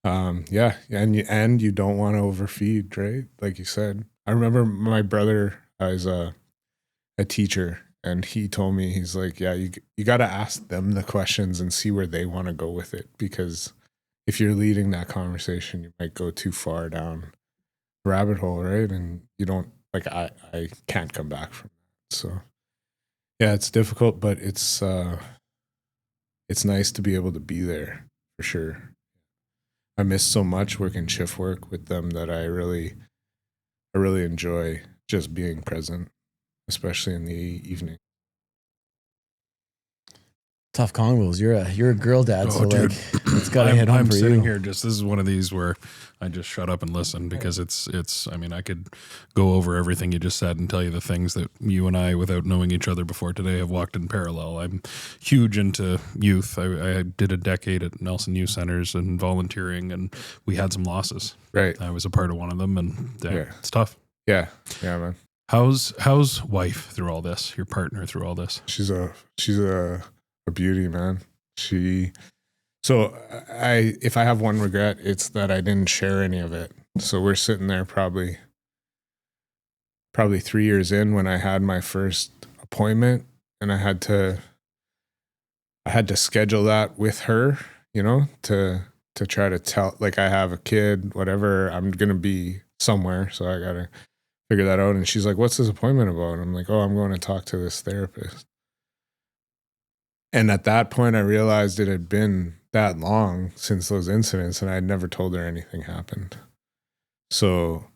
yeah, and you don't want to overfeed, right? Like you said. I remember my brother is a teacher, and he told me, he's like, yeah, you got to ask them the questions and see where they want to go with it, because if you're leading that conversation, you might go too far down the rabbit hole, right? And you don't, like, I can't come back from that. So yeah, it's difficult, but it's nice to be able to be there for sure. I miss so much working shift work with them that I really enjoy just being present, especially in the evening. Tough combos. You're a girl dad, so dude. like it's gotta hit home I'm for sitting you. here this is one of these where I just shut up and listen, because it's I mean, I could go over everything you just said and tell you the things that you and I, without knowing each other before today, have walked in parallel. I'm huge into youth. I did a decade at Nelson Youth Centers and volunteering, and we had some losses. Right. I was a part of one of them, and it's tough. Yeah, man. How's wife through all this? Your partner through all this? She's a beauty, man. If I have one regret, it's that I didn't share any of it. So we're sitting there probably 3 years in when I had my first appointment, and I had to schedule that with her, you know, to try to tell, like, I have a kid, whatever, I'm going to be somewhere. So I got to figure that out. And she's like, what's this appointment about? And I'm like, oh, I'm going to talk to this therapist. And at that point, I realized it had been that long since those incidents, and I had never told her anything happened. So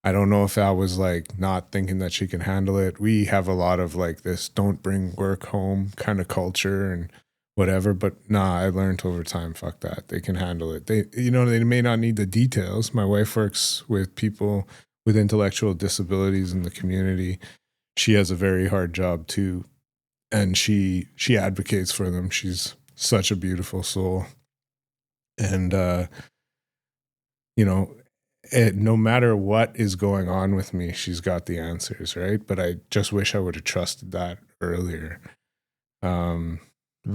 I don't know if I was like not thinking that she can handle it. We have a lot of like this don't bring work home kind of culture and whatever, but nah, I learned over time, fuck that. They can handle it. They may not need the details. My wife works with people with intellectual disabilities in the community. She has a very hard job too. And she advocates for them. She's such a beautiful soul. And, no matter what is going on with me, she's got the answers, right? But I just wish I would have trusted that earlier.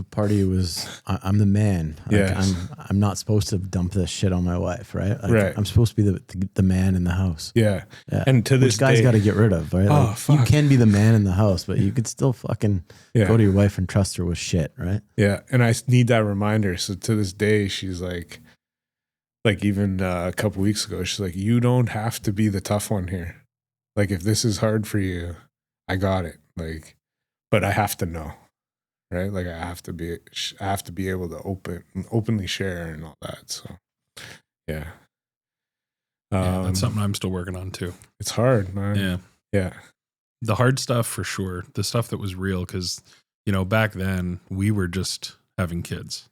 Part of you was, I'm the man. Like, yes. I'm not supposed to dump this shit on my wife, right? Like, right. I'm supposed to be the man in the house. Yeah. And to this Which guys day, got to get rid of, right? Oh, like, fuck. You can be the man in the house, but you could still fucking go to your wife and trust her with shit, right? Yeah. And I need that reminder. So to this day, she's like even a couple weeks ago, she's like, you don't have to be the tough one here. Like, if this is hard for you, I got it. Like, but I have to know. Right, like I have to be able to openly share and all that. So, yeah, That's something I'm still working on too. It's hard, man. Yeah. The hard stuff for sure. The stuff that was real, because back then we were just having kids,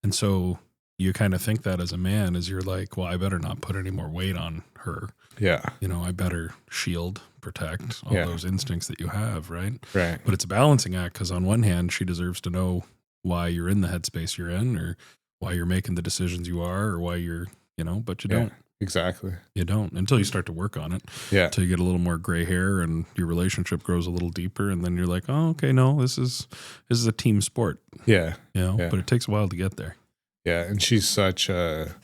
and so you kind of think that as a man, as you're like, well, I better not put any more weight on her. Yeah. I better shield, protect all those instincts that you have, right? Right. But it's a balancing act, because on one hand, she deserves to know why you're in the headspace you're in, or why you're making the decisions you are, or why you're, but you don't. exactly. You don't until you start to work on it. Yeah. Until you get a little more gray hair and your relationship grows a little deeper, and then you're like, oh, okay, no, this is a team sport. Yeah. But it takes a while to get there. Yeah, and she's such a.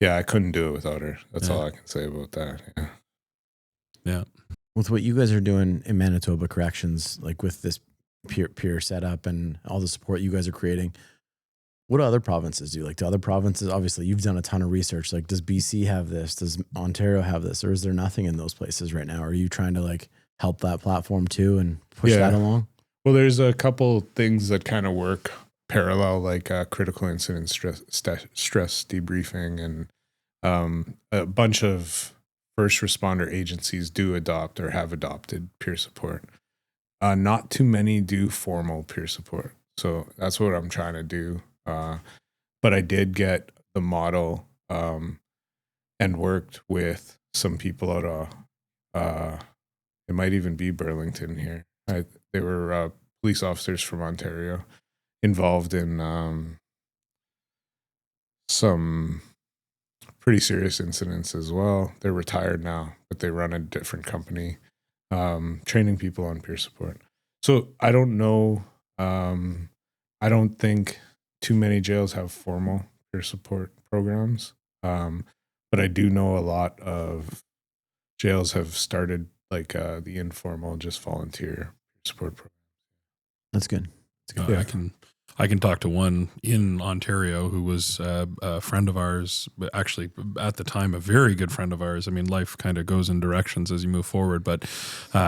Yeah, I couldn't do it without her. That's all I can say about that. Yeah. Yeah. With what you guys are doing in Manitoba Corrections, like with this peer setup and all the support you guys are creating, what do other provinces do? Like, do other provinces, obviously you've done a ton of research. Like, does BC have this? Does Ontario have this? Or is there nothing in those places right now? Are you trying to like help that platform too and push that along? Well, there's a couple things that kind of work parallel, like critical incident stress debriefing, and a bunch of first responder agencies do adopt or have adopted peer support. Not too many do formal peer support. So that's what I'm trying to do. But I did get the model and worked with some people out of, it might even be Burlington here. They were police officers from Ontario involved in some pretty serious incidents as well. They're retired now, but they run a different company, training people on peer support. So I don't know. I don't think too many jails have formal peer support programs. But I do know a lot of jails have started like the informal, just volunteer support program. That's good. That's good. I can talk to one in Ontario who was a friend of ours, but actually at the time a very good friend of ours. I mean, life kind of goes in directions as you move forward, but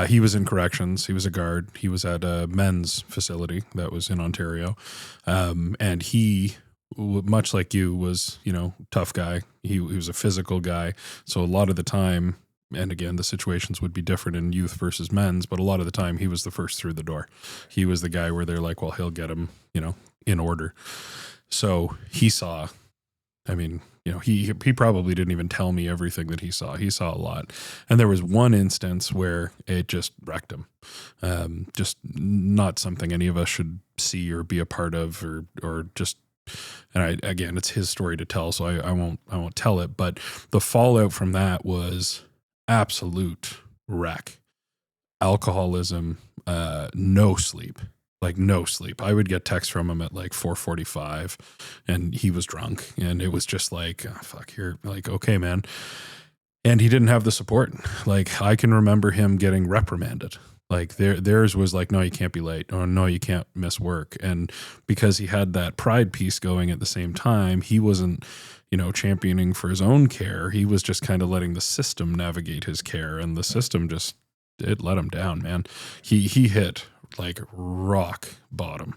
he was in corrections. He was a guard. He was at a men's facility that was in Ontario. And he, much like you, was, tough guy. He was a physical guy. So a lot of the time, and again, the situations would be different in youth versus men's, but a lot of the time he was the first through the door. He was the guy where they're like, well, he'll get him, in order. So he saw, he probably didn't even tell me everything that he saw. He saw a lot. And there was one instance where it just wrecked him. Just not something any of us should see or be a part of, or just, and again, it's his story to tell, so I won't tell it, but the fallout from that was absolute wreck. Alcoholism, no sleep. I would get texts from him at like 4:45 and he was drunk, and it was just like, oh, fuck, you're like, okay, man. And he didn't have the support. Like, I can remember him getting reprimanded. Like theirs was like, no, you can't be late, or no, you can't miss work. And because he had that pride piece going at the same time, he wasn't, championing for his own care. He was just kind of letting the system navigate his care, and the system just, it let him down, man. He hit like rock bottom,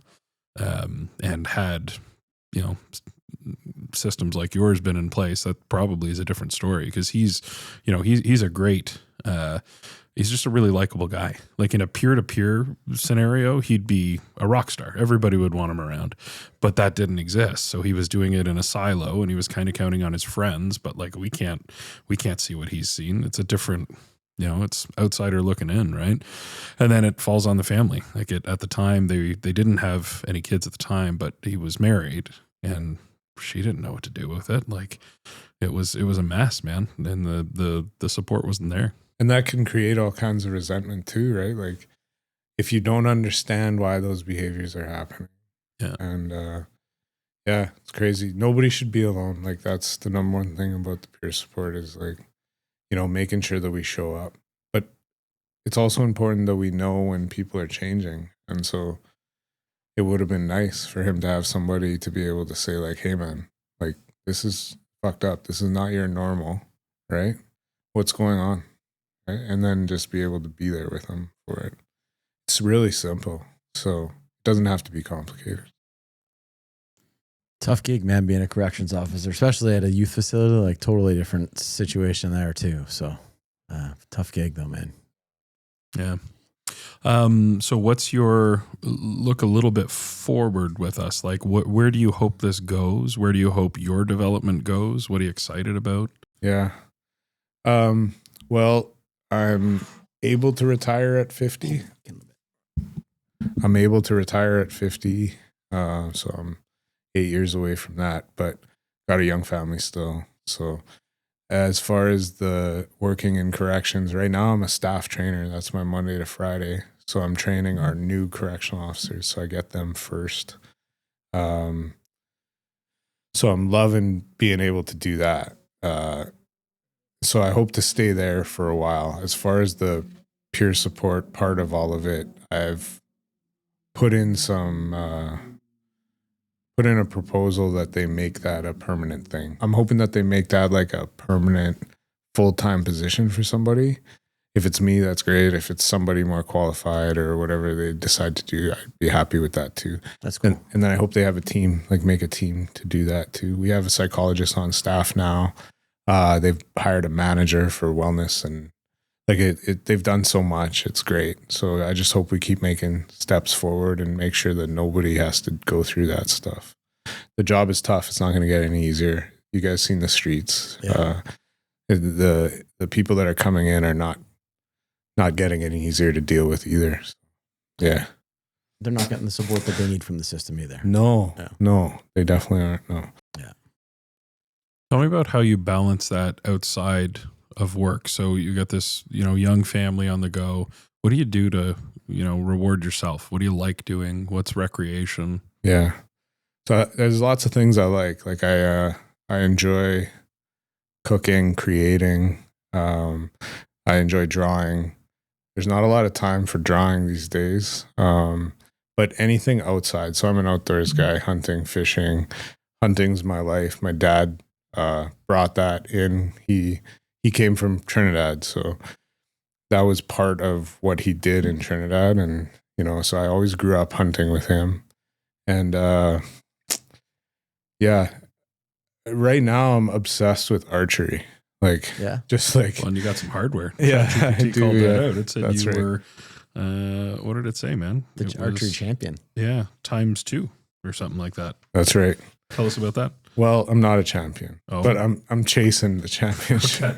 and had, systems like yours been in place, that probably is a different story, because he's a great, he's just a really likable guy. Like in a peer-to-peer scenario, he'd be a rock star. Everybody would want him around, but that didn't exist. So he was doing it in a silo, and he was kind of counting on his friends, but like, we can't see what he's seen. It's a different, it's outsider looking in, right? And then it falls on the family. Like at the time, they didn't have any kids at the time, but he was married, and she didn't know what to do with it. Like it was a mess, man. And the support wasn't there. And that can create all kinds of resentment too, right? Like if you don't understand why those behaviors are happening. Yeah. And it's crazy. Nobody should be alone. Like that's the number one thing about the peer support is like, making sure that we show up. But it's also important that we know when people are changing. And so it would have been nice for him to have somebody to be able to say like, hey man, like this is fucked up. This is not your normal, right? What's going on? Right? And then just be able to be there with him for it. It's really simple. So it doesn't have to be complicated. Tough gig, man, being a corrections officer, especially at a youth facility, like totally different situation there too. So tough gig though, man. Yeah. So what's your look a little bit forward with us? Like where do you hope this goes? Where do you hope your development goes? What are you excited about? Yeah. Well, I'm able to retire at 50. I'm able to retire at 50. So I'm 8 years away from that, but got a young family still. So as far as the working in corrections, right now I'm a staff trainer. That's my Monday to Friday. So I'm training our new correctional officers. So I get them first. So I'm loving being able to do that. So I hope to stay there for a while. As far as the peer support part of all of it, I've put in a proposal that they make that a permanent thing. I'm hoping that they make that like a permanent full-time position for somebody. If it's me, that's great. If it's somebody more qualified or whatever they decide to do, I'd be happy with that too. That's cool. And then I hope they have a team, like make a team to do that too. We have a psychologist on staff now. They've hired a manager for wellness, and like they've done so much. It's great. So I just hope we keep making steps forward and make sure that nobody has to go through that stuff. The job is tough. It's not going to get any easier. You guys seen the streets. Yeah. The people that are coming in are not getting any easier to deal with either. So, yeah. They're not getting the support that they need from the system either. No, they definitely aren't. No. Yeah. Tell me about how you balance that outside of work. So you got this, young family on the go. What do you do to, reward yourself? What do you like doing? What's recreation? Yeah. So there's lots of things I like. Like I enjoy cooking, creating. I enjoy drawing. There's not a lot of time for drawing these days. But anything outside. So I'm an outdoors guy, hunting, fishing. Hunting's my life. My dad brought that in. He came from Trinidad, so that was part of what he did in Trinidad. And, so I always grew up hunting with him. And yeah, right now I'm obsessed with archery. Like, just like, well, and you got some hardware. Yeah, ChatGPT called that out. It said That's you right. were, what did it say, man? The archery champion. Yeah, × 2 or something like that. That's right. Tell us about that. Well, I'm not a champion, but I'm chasing the championship.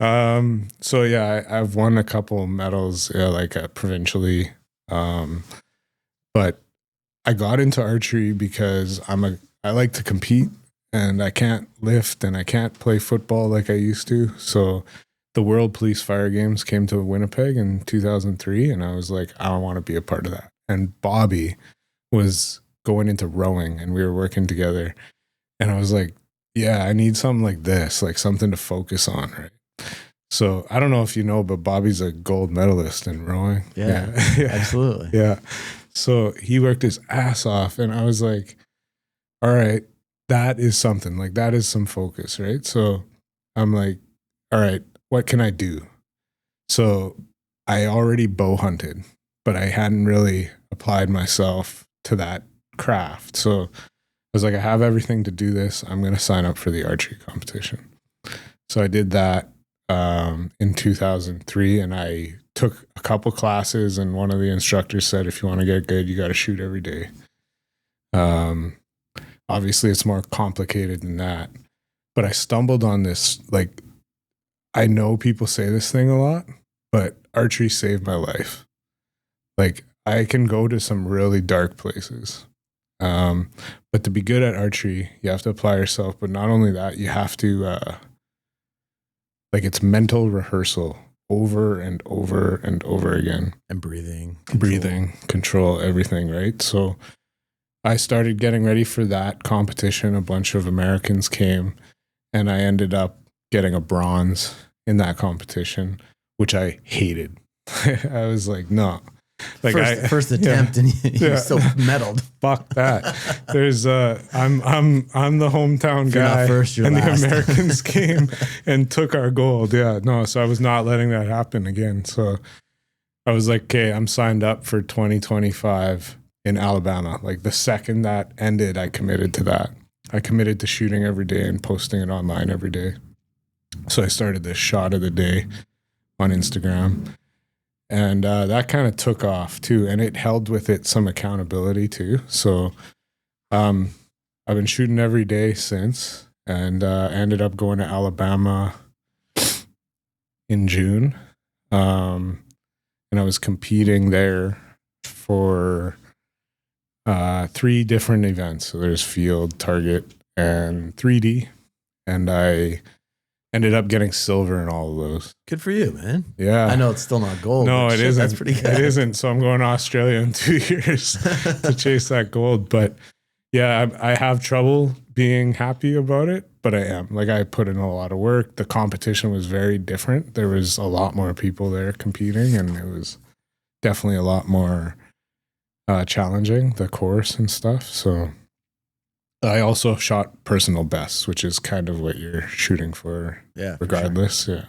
Okay. So yeah, I've won a couple medals, like provincially. But I got into archery because I like to compete, and I can't lift and I can't play football like I used to. So the World Police Fire Games came to Winnipeg in 2003, and I was like, I want to be a part of that. And Bobby was going into rowing, and we were working together, and I was like, yeah, I need something like this, like something to focus on, right? So I don't know if you know, but Bobby's a gold medalist in rowing. Yeah. Absolutely. Yeah. So he worked his ass off, and I was like, all right, that is something, like that is some focus, right? So I'm like, all right, what can I do? So I already bow hunted, but I hadn't really applied myself to that craft. So I was like, I have everything to do this. I'm going to sign up for the archery competition. So I did that in 2003, and I took a couple classes, and one of the instructors said, if you want to get good, you got to shoot every day. Obviously it's more complicated than that, but I stumbled on this. Like, I know people say this thing a lot, but archery saved my life. Like, I can go to some really dark places. But to be good at archery, you have to apply yourself. But not only that, you have to, like, it's mental rehearsal over and over and over again. And breathing, control everything, right? So I started getting ready for that competition. A bunch of Americans came, and I ended up getting a bronze in that competition, which I hated. I was like, no. Like first attempt, and you still medaled. Fuck that. There's I'm the hometown guy, not first, you're and last. The Americans came and took our gold. Yeah, no, so I was not letting that happen again. So I was like, okay, I'm signed up for 2025 in Alabama. Like the second that ended, I committed to that. I committed to shooting every day and posting it online every day. So I started this shot of the day on Instagram. And that kind of took off too. And it held with it some accountability too. So I've been shooting every day since, and ended up going to Alabama in June. And I was competing there for 3 different events. So there's field, target, and 3D. and I ended up getting silver in all of those. Good for you, man. Yeah. I know it's still not gold. No, but it shit, isn't. That's pretty good. It isn't. So I'm going to Australia in 2 years to chase that gold. But yeah, I have trouble being happy about it, but I am. Like, I put in a lot of work. The competition was very different. There was a lot more people there competing, and it was definitely a lot more challenging, the course and stuff. So I also shot personal bests, which is kind of what you're shooting for, regardless. For sure.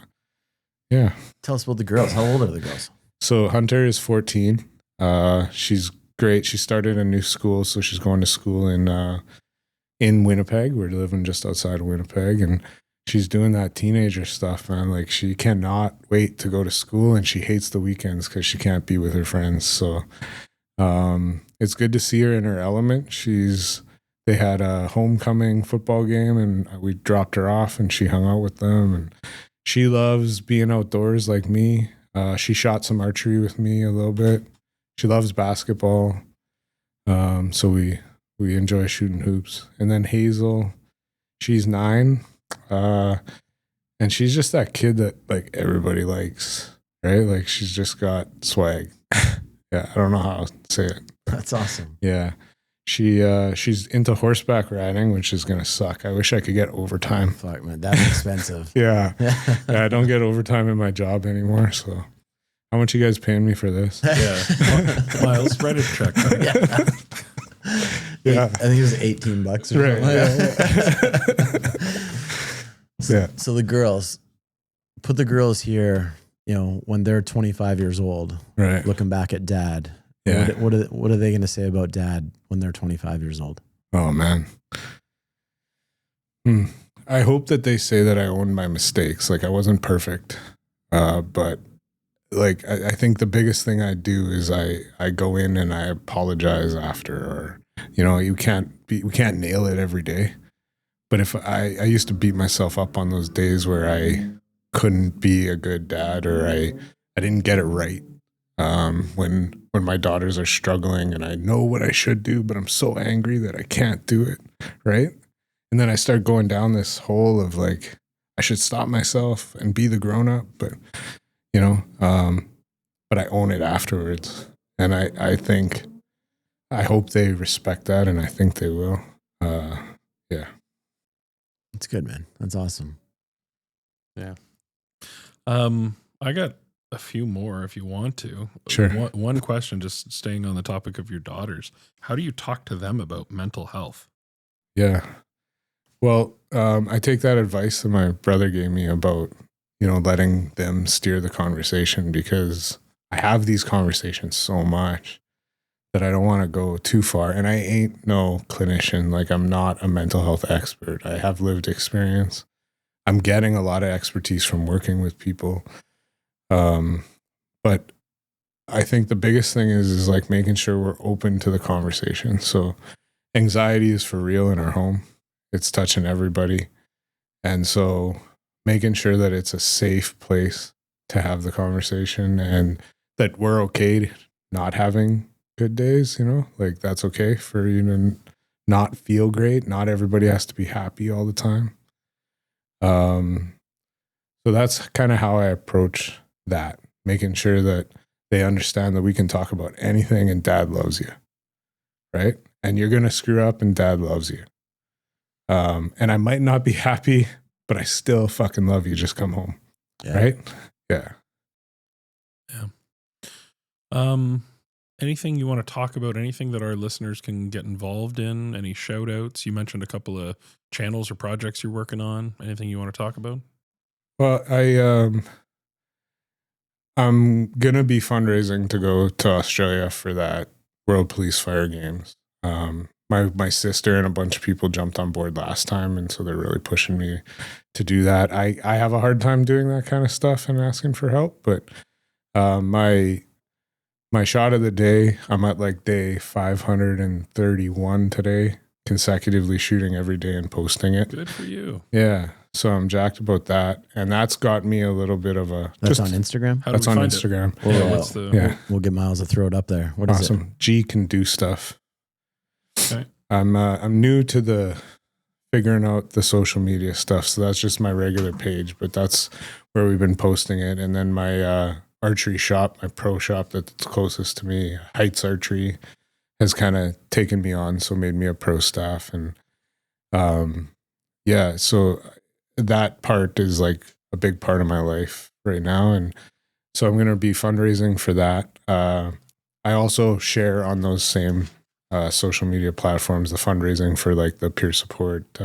Yeah. Tell us about the girls. How old are the girls? So Hunter is 14. She's great. She started a new school, so she's going to school in Winnipeg. We're living just outside of Winnipeg, and she's doing that teenager stuff, man. Like, she cannot wait to go to school, and she hates the weekends because she can't be with her friends. So it's good to see her in her element. They had a homecoming football game, and we dropped her off, and she hung out with them. And she loves being outdoors like me. She shot some archery with me a little bit. She loves basketball. So we enjoy shooting hoops. And then Hazel, she's 9. And she's just that kid that, like, everybody likes, right? Like, she's just got swag. Yeah, I don't know how to say it. That's awesome. Yeah. She's into horseback riding, which is gonna suck. I wish I could get overtime. Fuck, man, that's expensive. Yeah, I don't get overtime in my job anymore. So, how much you guys paying me for this? Yeah, Miles, write a check. Yeah, I think it was $18 or something. Right. So the girls, put the girls here. You know, when they're 25 years old, right? Looking back at dad. Yeah. What are they going to say about dad when they're 25 years old? Oh, man. I hope that they say that I own my mistakes. Like, I wasn't perfect. But like, I think the biggest thing I do is I go in and I apologize after, or, you know, we can't nail it every day. But if I used to beat myself up on those days where I couldn't be a good dad, or I didn't get it right. When my daughters are struggling and I know what I should do, but I'm so angry that I can't do it, right? And then I start going down this hole of, like, I should stop myself and be the grown-up, but, you know, but I own it afterwards. And I hope they respect that, and I think they will. Yeah. That's good, man. That's awesome. Yeah. I got a few more if you want to. Sure. One question, just staying on the topic of your daughters. How do you talk to them about mental health? Yeah. Well, I take that advice that my brother gave me about, you know, letting them steer the conversation, because I have these conversations so much that I don't want to go too far. And I ain't no clinician. Like, I'm not a mental health expert. I have lived experience. I'm getting a lot of expertise from working with people. But I think the biggest thing is like making sure we're open to the conversation. So anxiety is for real in our home. It's touching everybody. And so making sure that it's a safe place to have the conversation, and that we're okay not having good days, you know, like, that's okay for you to not feel great. Not everybody has to be happy all the time. So that's kind of how I approach that, making sure that they understand that we can talk about anything and dad loves you, right? And you're going to screw up and dad loves you. And I might not be happy, but I still fucking love you. Just come home. Yeah. Right? Yeah. Yeah. Anything you want to talk about? Anything that our listeners can get involved in? Any shout outs? You mentioned a couple of channels or projects you're working on. Anything you want to talk about? Well, I'm going to be fundraising to go to Australia for that World Police Fire Games. My sister and a bunch of people jumped on board last time, and so they're really pushing me to do that. I have a hard time doing that kind of stuff and asking for help, but my shot of the day, I'm at like day 531 today, consecutively shooting every day and posting it. Good for you. Yeah. So I'm jacked about that. And that's got me a little bit of a... That's on Instagram? That's on Instagram. We'll get Miles to throw it up there. What is it? G can do stuff. Okay. I'm new to the figuring out the social media stuff. So that's just my regular page, but that's where we've been posting it. And then my archery shop, my pro shop that's closest to me, Heights Archery, has kind of taken me on, so made me a pro staff. And yeah, so that part is like a big part of my life right now. And so I'm going to be fundraising for that. I also share on those same social media platforms the fundraising for like the peer support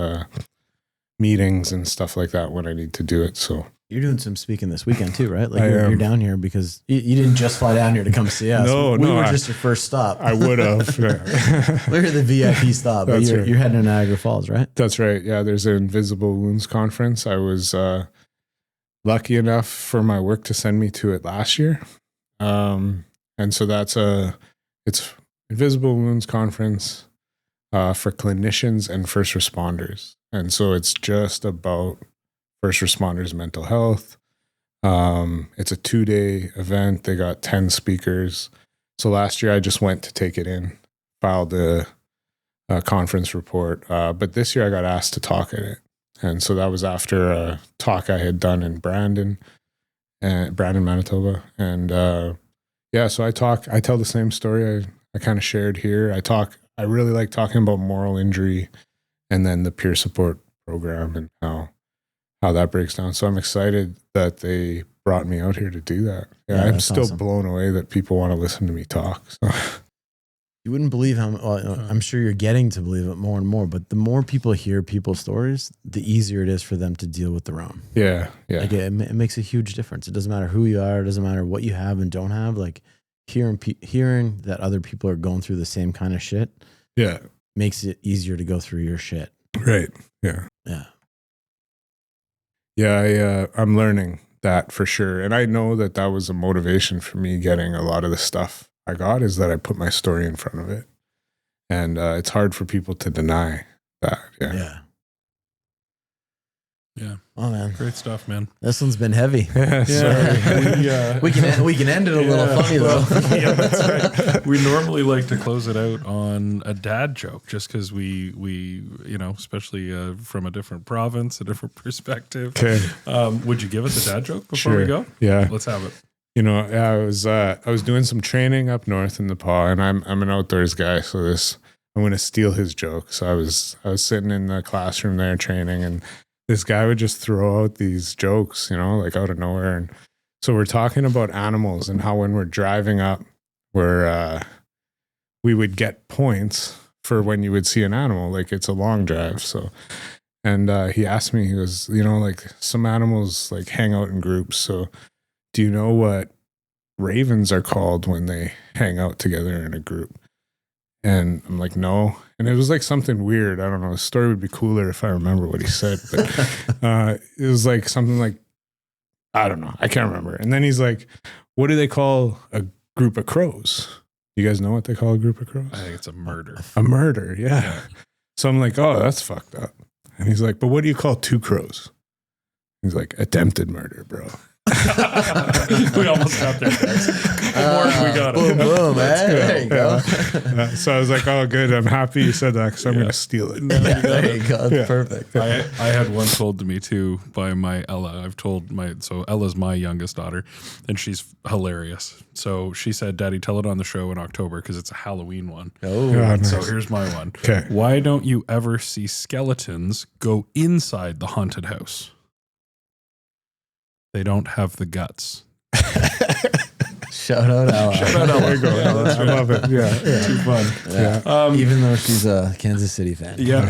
meetings and stuff like that when I need to do it. So you're doing some speaking this weekend too, right? Like you're down here because you didn't just fly down here to come see us. No, we were just your first stop. I would have. We were the VIP stop, but you're heading to Niagara Falls, right? That's right. Yeah, there's an Invisible Wounds conference. I was lucky enough for my work to send me to it last year. And so it's Invisible Wounds conference for clinicians and first responders. And so it's just about first responders' mental health. It's a 2-day event. They got 10 speakers. So last year I just went to take it in, filed a conference report. But this year I got asked to talk at it. And so that was after a talk I had done in Brandon, Manitoba. And yeah, so I tell the same story I kind of shared here. I really like talking about moral injury and then the peer support program and how that breaks down. So I'm excited that they brought me out here to do that. Yeah, I'm still awesome. Blown away that people want to listen to me talk. So. You wouldn't believe how, I'm sure you're getting to believe it more and more, but the more people hear people's stories, the easier it is for them to deal with their own. Yeah. Yeah. Like it makes a huge difference. It doesn't matter who you are. It doesn't matter what you have and don't have. Like hearing that other people are going through the same kind of shit. Yeah. Makes it easier to go through your shit. Right. Yeah. Yeah. Yeah. I'm learning that for sure. And I know that was a motivation for me getting a lot of the stuff I got is that I put my story in front of it. And it's hard for people to deny that. Yeah. Yeah. Yeah. Oh man. Great stuff, man. This one's been heavy. Yeah. We can end it a little funny though. Yeah, that's right. We normally like to close it out on a dad joke just because we especially from a different province, a different perspective. Okay. Would you give us a dad joke before we go? Yeah. Let's have it. I was doing some training up north in the Paw, and I'm an outdoors guy, so I'm going to steal his joke. So I was sitting in the classroom there training, and this guy would just throw out these jokes, like out of nowhere. And so we're talking about animals and how when we're driving up, we would get points for when you would see an animal, like it's a long drive. So, and he asked me, he goes, like some animals like hang out in groups. So do you know what ravens are called when they hang out together in a group? And I'm like, no. And it was like something weird. I don't know. The story would be cooler if I remember what he said. But it was like something like, I don't know. I can't remember. And then he's like, what do they call a group of crows? You guys know what they call a group of crows? I think it's a murder. A murder, yeah. So I'm like, oh, that's fucked up. And he's like, but what do you call 2 crows? He's like, attempted murder, bro. We almost got there. We got it. Boom, boom, there you go. So I was like, oh, good. I'm happy you said that because I'm going to steal it. There you go. That's perfect. I had one told to me too by my Ella. So Ella's my youngest daughter, and she's hilarious. So she said, Daddy, tell it on the show in October because it's a Halloween one. Oh, nice. So here's my one. Okay. Why don't you ever see skeletons go inside the haunted house? They don't have the guts. Shout out Ella. There you go. I love it. Yeah. Too fun. Yeah. Even though she's a Kansas City fan. Yeah.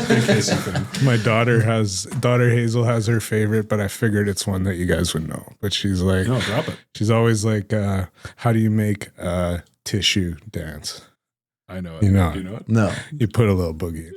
Big Kansas fan. My daughter Hazel has her favorite, but I figured it's one that you guys would know. But she's like, no, drop it. She's always like, how do you make a tissue dance? I know it. You know, do you know it? No. You put a little boogie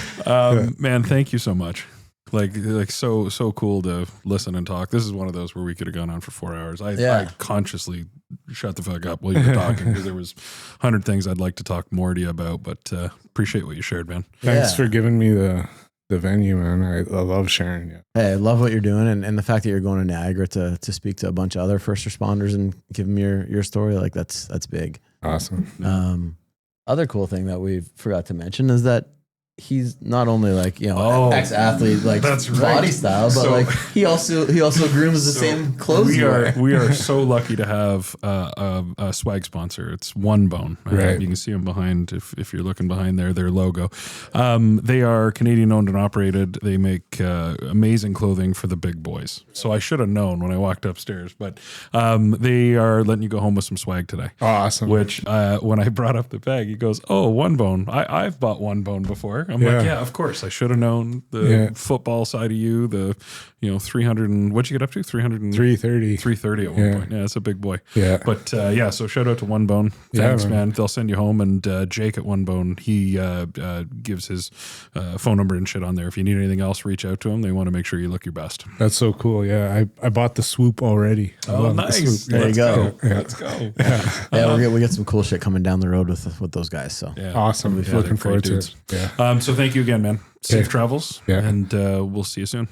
in. Man, thank you so much. Like so cool to listen and talk. This is one of those where we could have gone on for 4 hours. I consciously shut the fuck up while you were talking because there was 100 things I'd like to talk more to you about, but appreciate what you shared, man. Thanks for giving me the venue, man. I love sharing. Yeah. Hey, I love what you're doing, and the fact that you're going to Niagara to speak to a bunch of other first responders and give them your story, like that's big. Awesome. Other cool thing that we forgot to mention is that he's not only like, ex-athlete, like that's right. body style, but like he also grooms the same clothes. We are so lucky to have a swag sponsor. It's One Bone. Right. You can see them behind if you're looking behind their logo. They are Canadian owned and operated. They make amazing clothing for the big boys. So I should have known when I walked upstairs, but they are letting you go home with some swag today. Awesome. Which when I brought up the bag, he goes, "Oh, One Bone. I've bought One Bone before." I'm like, yeah, of course. I should have known the football side of you, the 300 and what'd you get up to? 330. 330 at one point. Yeah, it's a big boy. Yeah. But so shout out to One Bone. Thanks, man. They'll send you home. And Jake at One Bone, he gives his phone number and shit on there. If you need anything else, reach out to him. They want to make sure you look your best. That's so cool. Yeah. I bought the swoop already. Oh, nice. There you go. Let's go. We get some cool shit coming down the road with those guys. So awesome. Looking forward to it. Yeah. So thank you again, man. Safe travels. Yeah. And we'll see you soon.